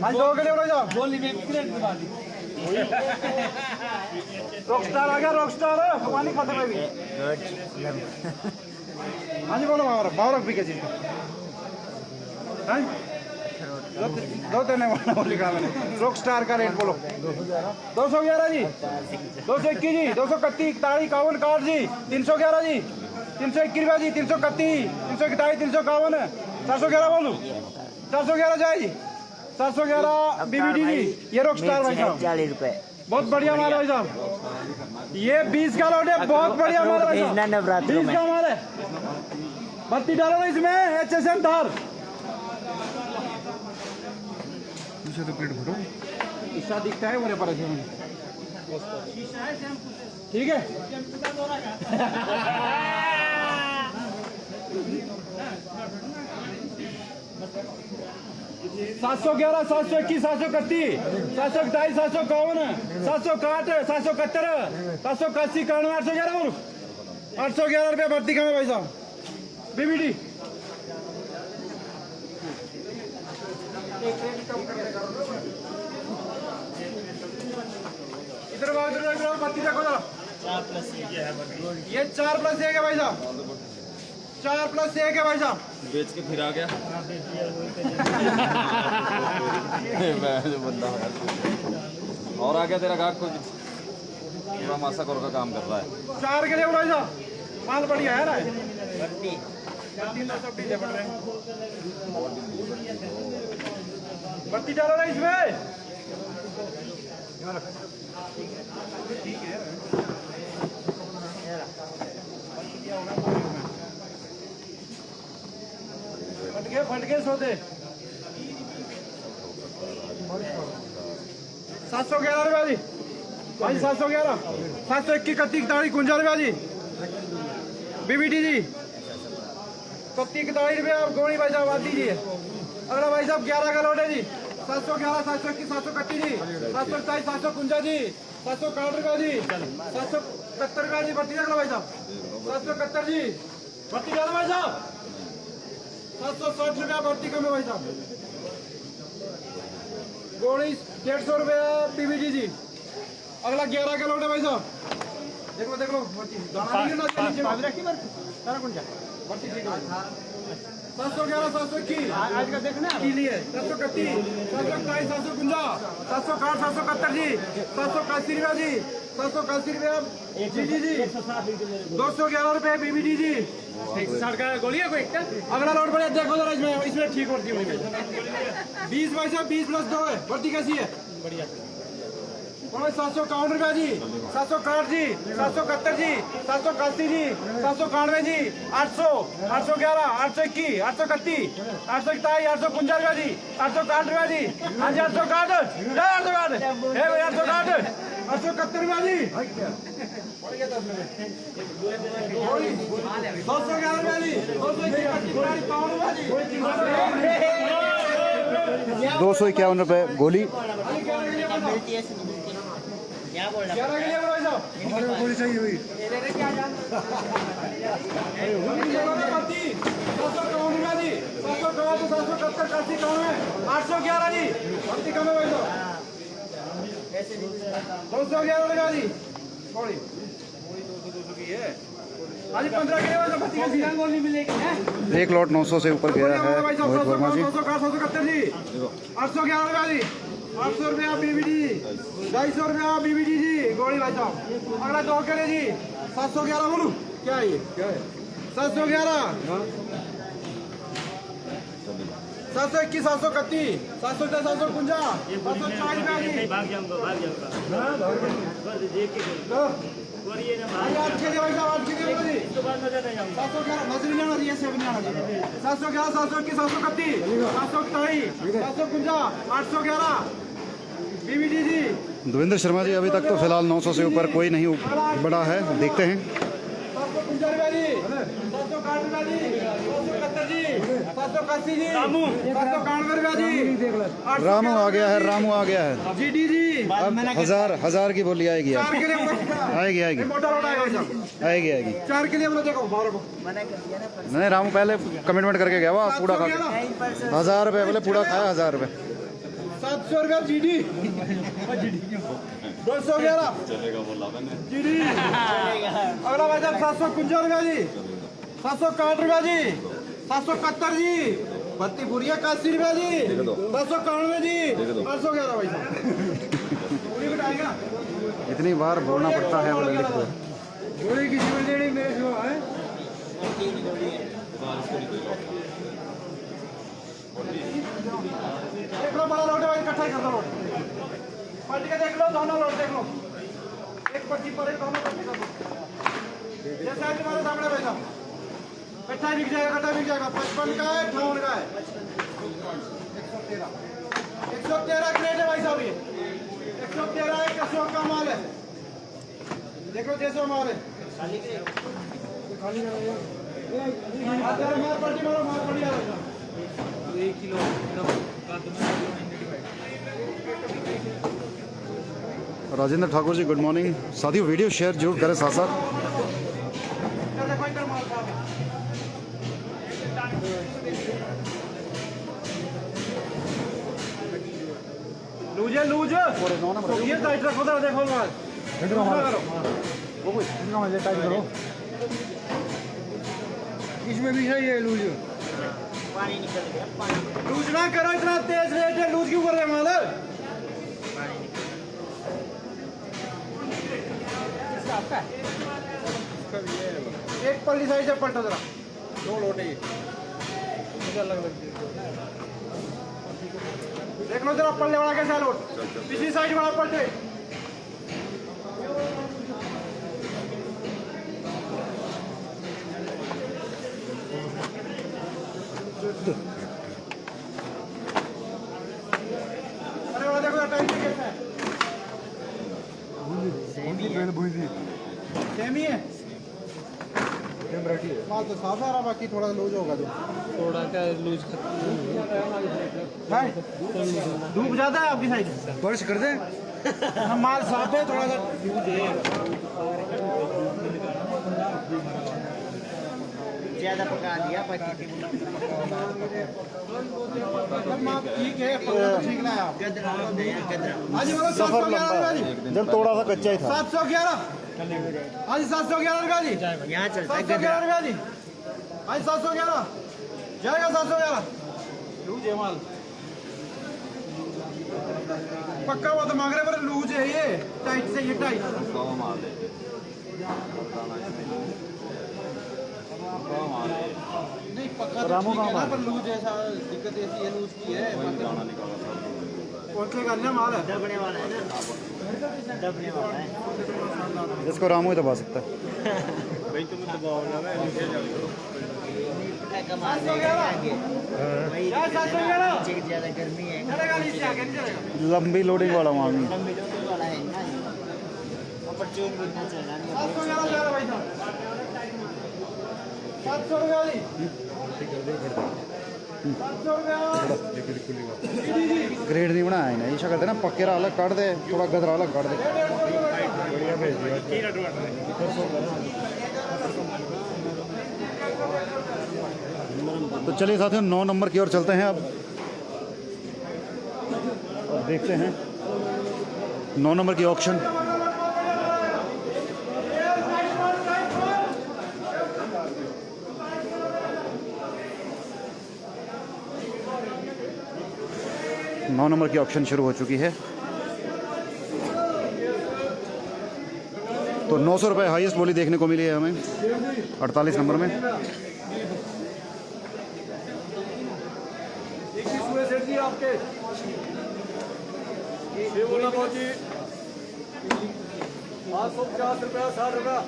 हाँ 2 के लिए बोलो साहब, रॉकस्टार आ गया, रॉकस्टार पानी खत्म है भी। हाँ जी बोलो बावरक भी कैसी दो तेने लिखा मैंने, रॉकस्टार का रेट बोलो। 211 जी, 221 जी, 231, 41, 61 जी, 311 जी, 321 रुपया जी, 331, 341, 351, 411 बोलो, 411 जाए जी, 411 BBT जी। ये रॉकस्टार भाई साहब 40 रुपए, बहुत बढ़िया माल है भाई साहब। ये 20 का लोड है, बहुत बढ़िया माल है भाई साहब, 20 का माल है। भर्ती डालो ना इसमें, HSM धार। तो प्लेट फोटो ईसा दिखता है मेरे पर, ठीक है। 711, 721, 731, 727, 751, 761, 771, 781, 91, 811 बोलो। 811 रुपया भर्ती का में भाई साहब बीबीडी। इधर भर्ती देखो जरा। 4+1 ये 4+1 है भाई साहब, 4+1 है भाई साहब। बेच के फिर आ गया मैं जो बंदा है यार। और आ गया तेरा गाहक को पूरा मासा का काम कर रहा है। 4 के लिए भाई साहब माल बढ़िया है ना। बत्ती डालो ना इसमें। फट गए सौदे। 711 रुपया जी भाई, 711, 721, 31, 41 रुपया जी बीबीटी जी। 31, 41 रुपया गोली भाई साहब आती जी। अगला भाई साहब 11 का लोट है जी। 711, 721, 731 जी, 727, 751 जी, 761 रुपया जी, 771 रुपया जी भर्ती। अगला भाई साहब 771 जी भर्ती डालो भाई साहब। 760 रुपया भर्ती कम है भाई साहब। गोली 150 रुपया बीबीटी जी। अगला 11 का लोट है भाई साहब। देख लो भर्ती दाना नहीं ना नीचे रखी सारा कुछ भर्ती ठीक है। 711, 721 आज का देखना के लिए 731, 727, 751, 760, 771 जी, 781 रुपया जी, 781 रुपया जी जी, 211 रुपये बीबीटी जी। 160 का गोली है कोई। अगला लोट बढ़िया देखो जरा इसमें ठीक भर्ती हुई 20 भाई साहब, 20+2 है भर्ती। कैसी है? बढ़िया। 751 रुपया जी, 761 जी, 771 जी, 781 जी, 791 जी, 800, 811, 821, 831, 827, 851 रुपया जी, 861 रुपया जी। हाँ जी 861, 861 है भाई 861, 871 रुपया जी। 211 रुपया जी, 251 रुपये गोली। क्या बोल रहा 11 के लिए भाई साहब हमारे को गोली चाहिए हुई। 751 जी, 751, 771, 81, 811 जी भर्ती कम है भाई साहब। 211 रुपया जी गोली। 200 की है आज 15 के लिए भाई साहब भर्ती कैसी गोली मिलेगी। एक लॉट 900 से ऊपर गया है रोहित वर्मा जी। 771 जी, 811 रुपया जी, 800 रुपया बीबीटी, 250 रुपया बीबीटी जी गोली भाई साहब। अगला 2 के लिए जी 711 बोलूं क्या है ये? 711, 721, 731, 750, 751, 740 रुपया जी। आज के लिए भाई साहब, आज के लिए जी 711 मछली लेना जी, 711, 721, 731, 727, 751, 811 बीबीटी जी। देवेंद्र शर्मा जी, अभी तक तो फिलहाल 900 से ऊपर कोई नहीं बढ़ा है, देखते हैं। 751 रुपया जी, 761 रुपया जी, 771 जी, 781 जी, 791 रुपया जी। रामू आ गया है, रामू आ गया है। जीडी जी अब हजार की बोली आएगी। 4 के लिए आएगी मोटा लोटा आएगा। आएगी 4 के लिए बोलो देखो बाहर को नहीं, रामू पहले कमिटमेंट करके गया वो पूरा खा 1000 रुपये बोले, पूरा खाया 1000 रुपये। 700 रुपया जीडी, 211 जीडी। अगला भाई साहब 751 रुपया जी, 761 रुपया जी, 771 जी भर्ती बुरिया 81 रुपया जी, 791 जी, 811 भाई साहब। इतनी बार बोलना पड़ता है बोले लिख दो। गोली की जीवन देनी मेरे जो है देख लो, बड़ा लौटे भाई इकट्ठा ही कर दो लोट। पलट के देख लो दोनों लोट देख लो, एक पट्टी पर एक दोनों पट्टी कर दो। जैसा है तुम्हारे सामने भाई साहब, इकट्ठा बिक जाएगा, इकट्ठा बिक जाएगा। 55 का है, 58 का है, 113 ग्रेड है भाई साहब ये। 113 एक अशोक का माल है, देखो जैसा माल है। मार पलटी मारो, मार पलटी 1 kilo Rajendra Thakur ji good morning. साथियों वीडियो शेयर जरूर करें साथ साथ। लूज है लूज तो ये टाइट रखो तो देखो माल इधर करो वो कोई इतना मजे टाइट करो इसमें भी है ये लूज पानी निकल गया पानी लूज ना करो इतना तेज रेट है लूज क्यों कर रहे माल एक पल्ली साइज है पलटा जरा दो लोटे देख लो जरा पल्ले वाला कैसा लोट पिछली साइड वाला पलटे अरे वाला देखो टाइम कैसा है सेम ही है माल तो साफ आ रहा बाकी थोड़ा लूज होगा तो थोड़ा क्या लूज धूप ज्यादा है आपकी साइड बारिश कर दे हम माल साफ है थोड़ा सा ज्यादा पका दिया बाकी माल ठीक है ठीक ना है आप आज बोलो सफर लंबा है जब थोड़ा सा कच्चा ही था। 711 आज 711 का जी यहाँ चलता है 711 का जी आज 711 जाएगा 711 लूज है माल पक्का वो तो मांग रहे पर लूज है ये टाइट से ये टाइट नहीं पक्का तो ठीक है ना पर लूज ऐसा दिक्कत ऐसी है लूज की है पहुंचने का ना माल है दबने वाला है ना दबने वाला है इसको रामू ही दबा सकता है। भाई तुम दबाओ ना मैं नीचे जाऊँ कमाल देगा आगे भाई नीचे की ज्यादा गर्मी है चलेगा नीचे आगे नहीं चलेगा लंबी लोडिंग वाला माल नहीं। लंबी लोडिंग वाला है ना अपॉर्चुनिटी भी इतना चलना नहीं 711 भाई साहब 700 रुपया दी 700 रुपया ग्रेड नहीं बनाया इन्हें ईशा करते ना पक्के रा अलग काट दे थोड़ा गदरा अलग काट दे। तो चलिए साथियों 9 नंबर की ओर चलते हैं अब और देखते हैं 9 नंबर की ऑक्शन। नौ नंबर की ऑप्शन शुरू हो चुकी है। तो 900 रुपये हाईएस्ट बोली देखने को मिली है हमें 48 नंबर में। आपके ये बोला पहुंची 550 रुपया 60 रुपया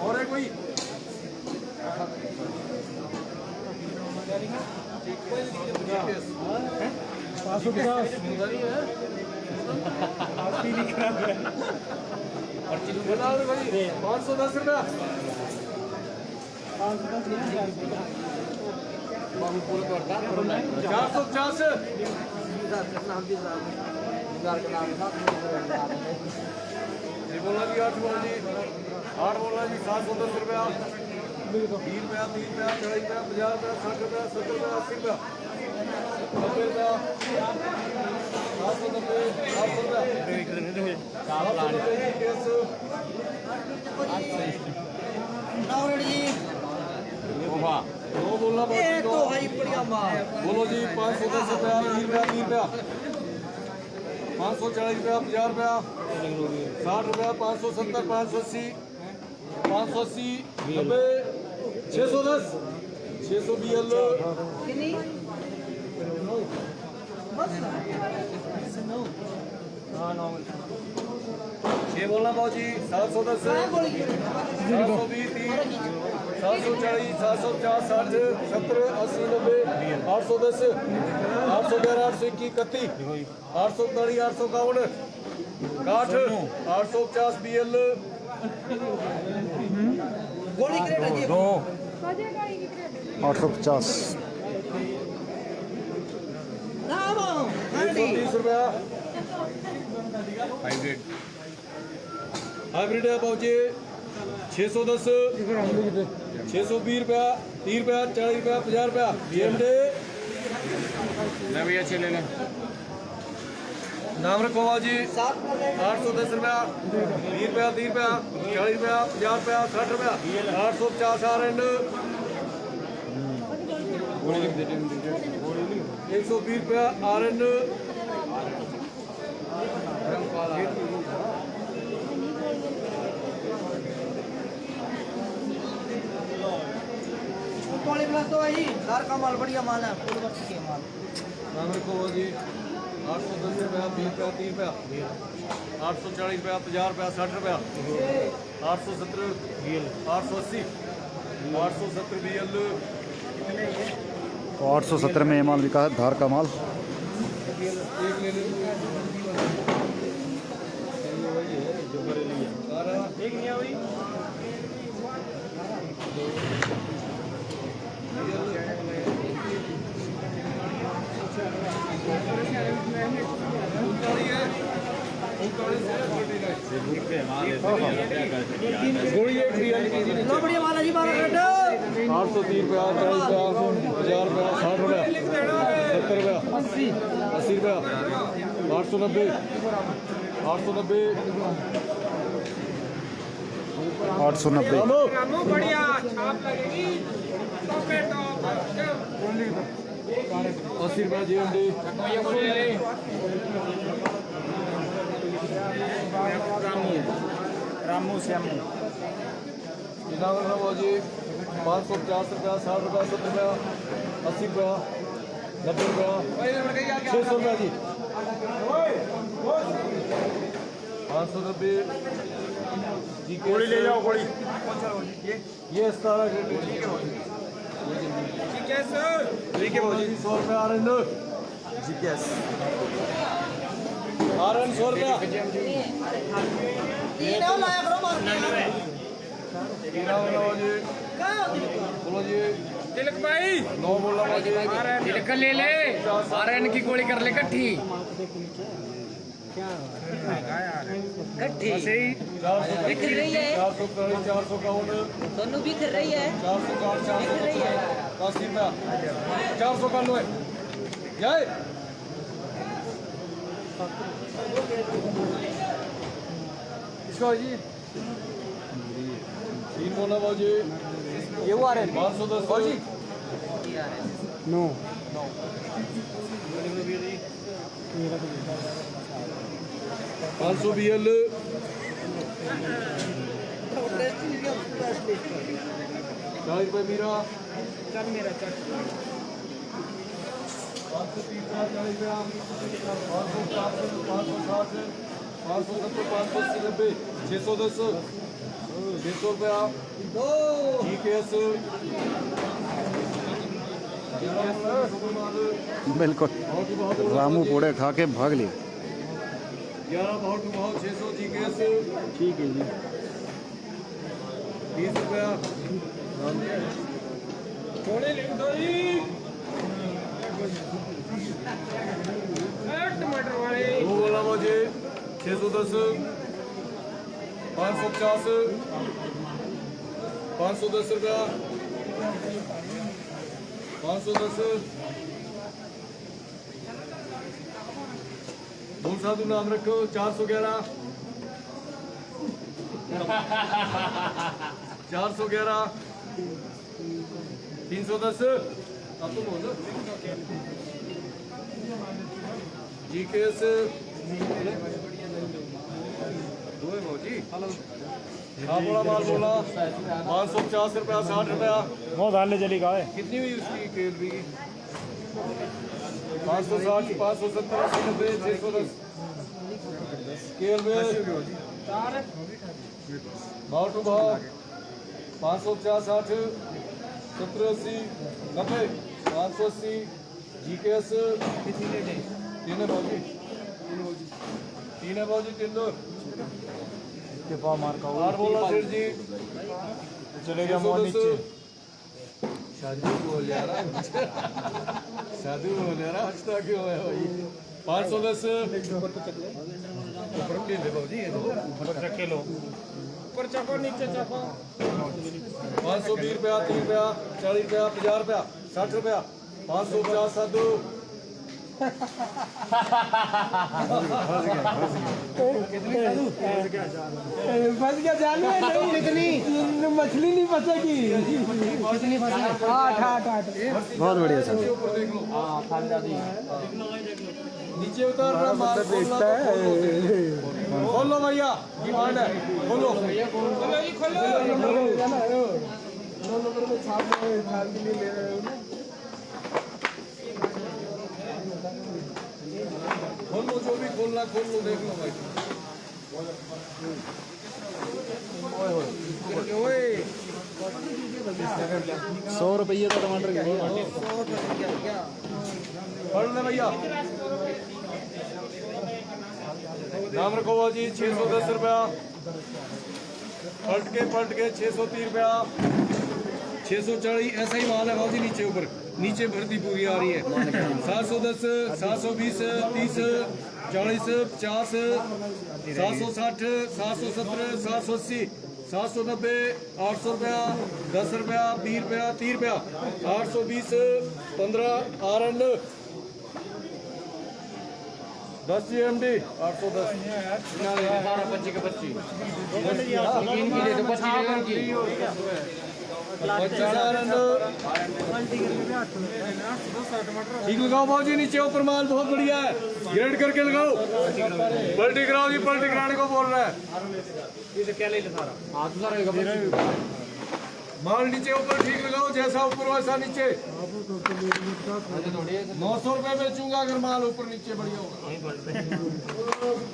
और है कोई बता दो भाई 510 रुपया 450 ये बोला जी 8 बोला जी 8 बोला जी 710 रुपया 3 रुपया 3 रुपया 4 रुपया 50 रुपया 60 रुपया 70 रुपया 80 रुपया 90 रुपया 790 दो बोलना बोलो जी 510 रुपया 3 रुपया 3 रुपया 540 रुपया 50 रुपया 60 रुपया 570 580 580 90 610 ये बोलना बाबूजी 710 720 740 750 60 70 80 90 810 811 821 840 851 60 850 BL गोली क्रेट है दो 850 रुपया हाइब्रिड है पहुंचे 610 620 रुपया 30 रुपया 40 रुपया 50 रुपया BMD भैया अच्छे ले लें। नाम रखो बाबू जी 810 रुपया 20 रुपया 30 रुपया 40 रुपया 50 रुपया 60 रुपया 850 RN 120 रुपया RN पॉली प्लस तो भाई घर का माल बढ़िया माल है फुल वर्ष के माल नाम रखो बाबू जी 810 रुपया 20 रुपया 30 रुपया 840 रुपया 50 रुपया 60 रुपया 870 880 870 BL 870 में ये माल बिका है, धार का माल। एक ले लो एक नहीं हुई लो बढ़िया माल है जी 12 कट 830 रुपया 40 रुपया 50 रुपया 60 रुपया 70 रुपया 80 रुपया 890 890 बढ़िया छाप लगेगी 80 रुपया GMD रामू श्यामू जी 550 रुपया 60 रुपया 70 रुपया 80 रुपया 90 रुपया 600 रुपया जी 590 जी गोली ले जाओ गोली। ये 17 ठीक है भाजी 100 रुपया RN GPS RN 100 रुपया तीन है लाया करो मार बोलो जी तिलक भाई 9 बोला भाजी तिलक ले ले RN की गोली कर ले इकट्ठी गट्ठी बिखर रही है 451 दोनों बिखर रही है 480 रुपया 491 जय इसका जी 3 बोला बाजी ये वो आ रहे 510 बाजी 9 500 BL 40 रुपये मीरा 600 रुपया बिल्कुल रामू पोड़े खा के भाग लिए। 11 भाव 600 GKS ठीक है जी 20 रुपया थोड़े ले दो जी टमाटर वाले वो बोला मुझे 610 550 510 रुपया 510 बोल साधु नाम रखो 411 411 310 अब तो बोलो GKS हाँ बोला माल बोला 550 रुपया 60 रुपया वो डालने चली कहा है कितनी हुई उसकी केलवी की 560 570 80 90 610 स्केल में भाव टू भाव 550 60 70 80 90 580 GKS तीन है भाजी तीन दो मार का और बोला सेठ जी चले गया मोहन नीचे शादी बोल यार शादी बोल यार हंसता क्यों है भाई 510 ऊपर चको नीचे चको 520 रुपया 30 रुपया 40 रुपया 50 रुपया 60 रुपया 550 साधु फंस गया जाल में नहीं कितनी मछली नहीं फंसेगी कितनी फंसी 8 बहुत बढ़िया सर। नीचे उतर रहा माल देखता है। खोलो भैया डिमांड है खोलो खोलो जी खोलो खोलो जो भी खोलना खोल लो देख लो भाई। ₹100 का टमाटर पढ़ ले भैया नाम रखो जी 610 रुपया पलट के 630 रुपया 640 ऐसा ही माल है भाव जी नीचे ऊपर नीचे भर्ती पूरी आ रही है 710 720 30 40 50 760 770 780 790 800 रुपया 10 रुपया 20 रुपया 30 रुपया 820 15 RN 10 GMD 810 ठीक लगाओ भाव जी नीचे ऊपर माल बहुत बढ़िया है ग्रेड करके लगाओ पलटी कराओ जी पलटी कराने को बोल रहा है माल नीचे ऊपर ठीक लगाओ जैसा ऊपर वैसा नीचे 900 रुपए बेचूंगा अगर माल ऊपर नीचे बढ़िया होगा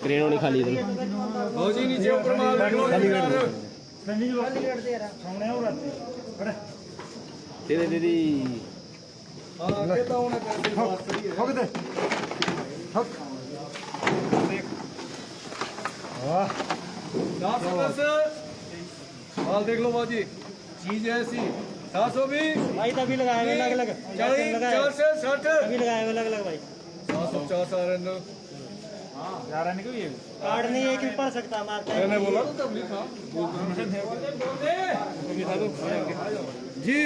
क्रेन खाली भाव जी नीचे ऊपर माल दीदी माल देख लो बाजी चीज ऐसी 720 भाई तभी लगाए अलग अलग 4 से 60 तभी लगाए अलग अलग भाई 750 RN कार्ड नहीं एक भी पढ़ सकता मारता है मैंने बोला तो तब लिखा जी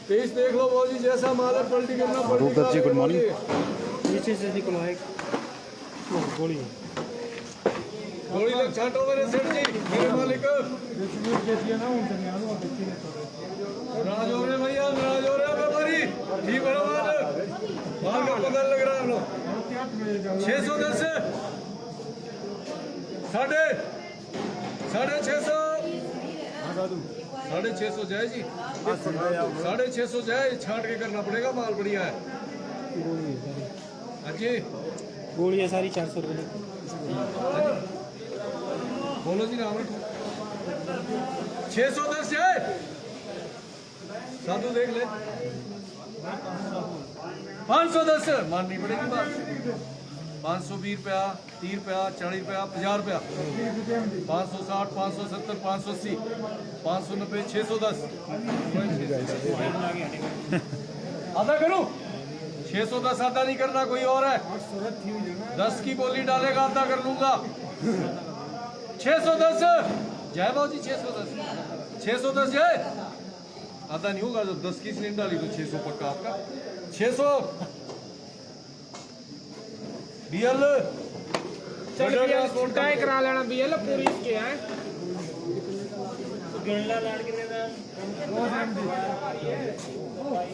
पेज देख लो वो जी जैसा माल है पलटी करना रूप दत्त जी, गुड मॉर्निंग। नीचे से निकलो एक गोली गोली लग छाटो मेरे सेठ जी मेरे मालिक नाराज हो रहे भैया नाराज हो रहे व्यापारी ठीक बड़ा माल माल का पता लग रहा है हम लोग 610 साढ़े 650 650 जाए जी 650 जाए छाट के करना पड़ेगा माल बढ़िया है हाँ जी गोली है सारी 400 रुपये बोलो जी नाम रखो 610 जाए साधु देख ले 510 माननी पड़ेगी बात 520 रुपया 30 रुपया 40 रुपया 50 रुपया 560 570 580 590 610 आधा करूं 610 आधा नहीं करना कोई और है 10 की बोली डालेगा आधा कर लूंगा 610 जय बाबू जी 610 जय आधा नहीं होगा जब 10 की स्लिम डाली तो 600 पक्का आपका 600 बीएल छोटा ही करा लेना बीएल पूरी इसके है गिरला लाड़ के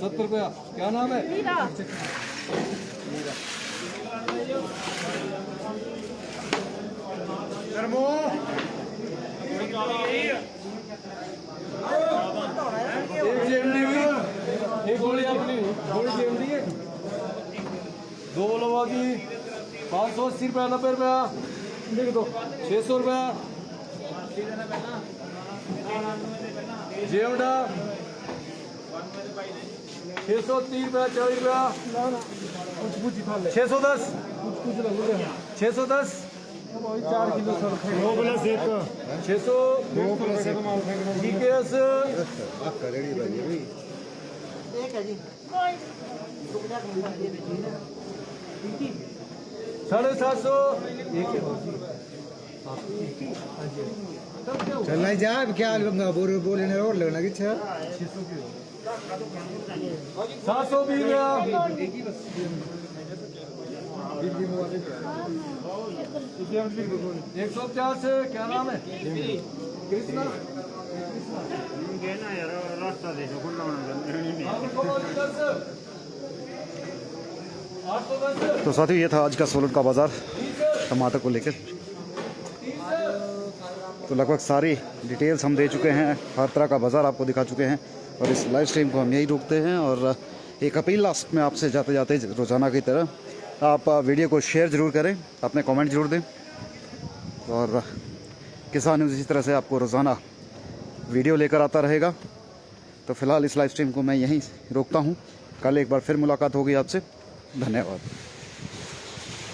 70 रुपया क्या नाम है एक जेएमडी हुई एक गोली अपनी गोली जेएमडी है दो बोलो बाकी 580 रुपया 90 रुपया लिख दो 600 रुपया जेवड़ा 630 रुपया 40 रुपया 610 610 4 किलो सर 2 प्लस 1 600 2 प्लस 1 माल फेंक रहा हूं डीकेएस एक है जी 750 चलना जा क्या बोले और लगना कि 720 ग्राम 150 से क्या नाम है कृष्णा रास्ता देखो तो साथियों ये था आज का सोलन का बाज़ार टमाटर को लेकर। तो लगभग सारी डिटेल्स हम दे चुके हैं, हर तरह का बाज़ार आपको दिखा चुके हैं और इस लाइव स्ट्रीम को हम यही रोकते हैं। और एक अपील लास्ट में आपसे जाते जाते रोज़ाना की तरह, आप वीडियो को शेयर ज़रूर करें, अपने कमेंट ज़रूर दें और किसान न्यूज़ इसी तरह से आपको रोज़ाना वीडियो लेकर आता रहेगा। तो फ़िलहाल इस लाइव स्ट्रीम को मैं यहीं रोकता हूँ। कल एक बार फिर मुलाकात होगी आपसे। धन्यवाद।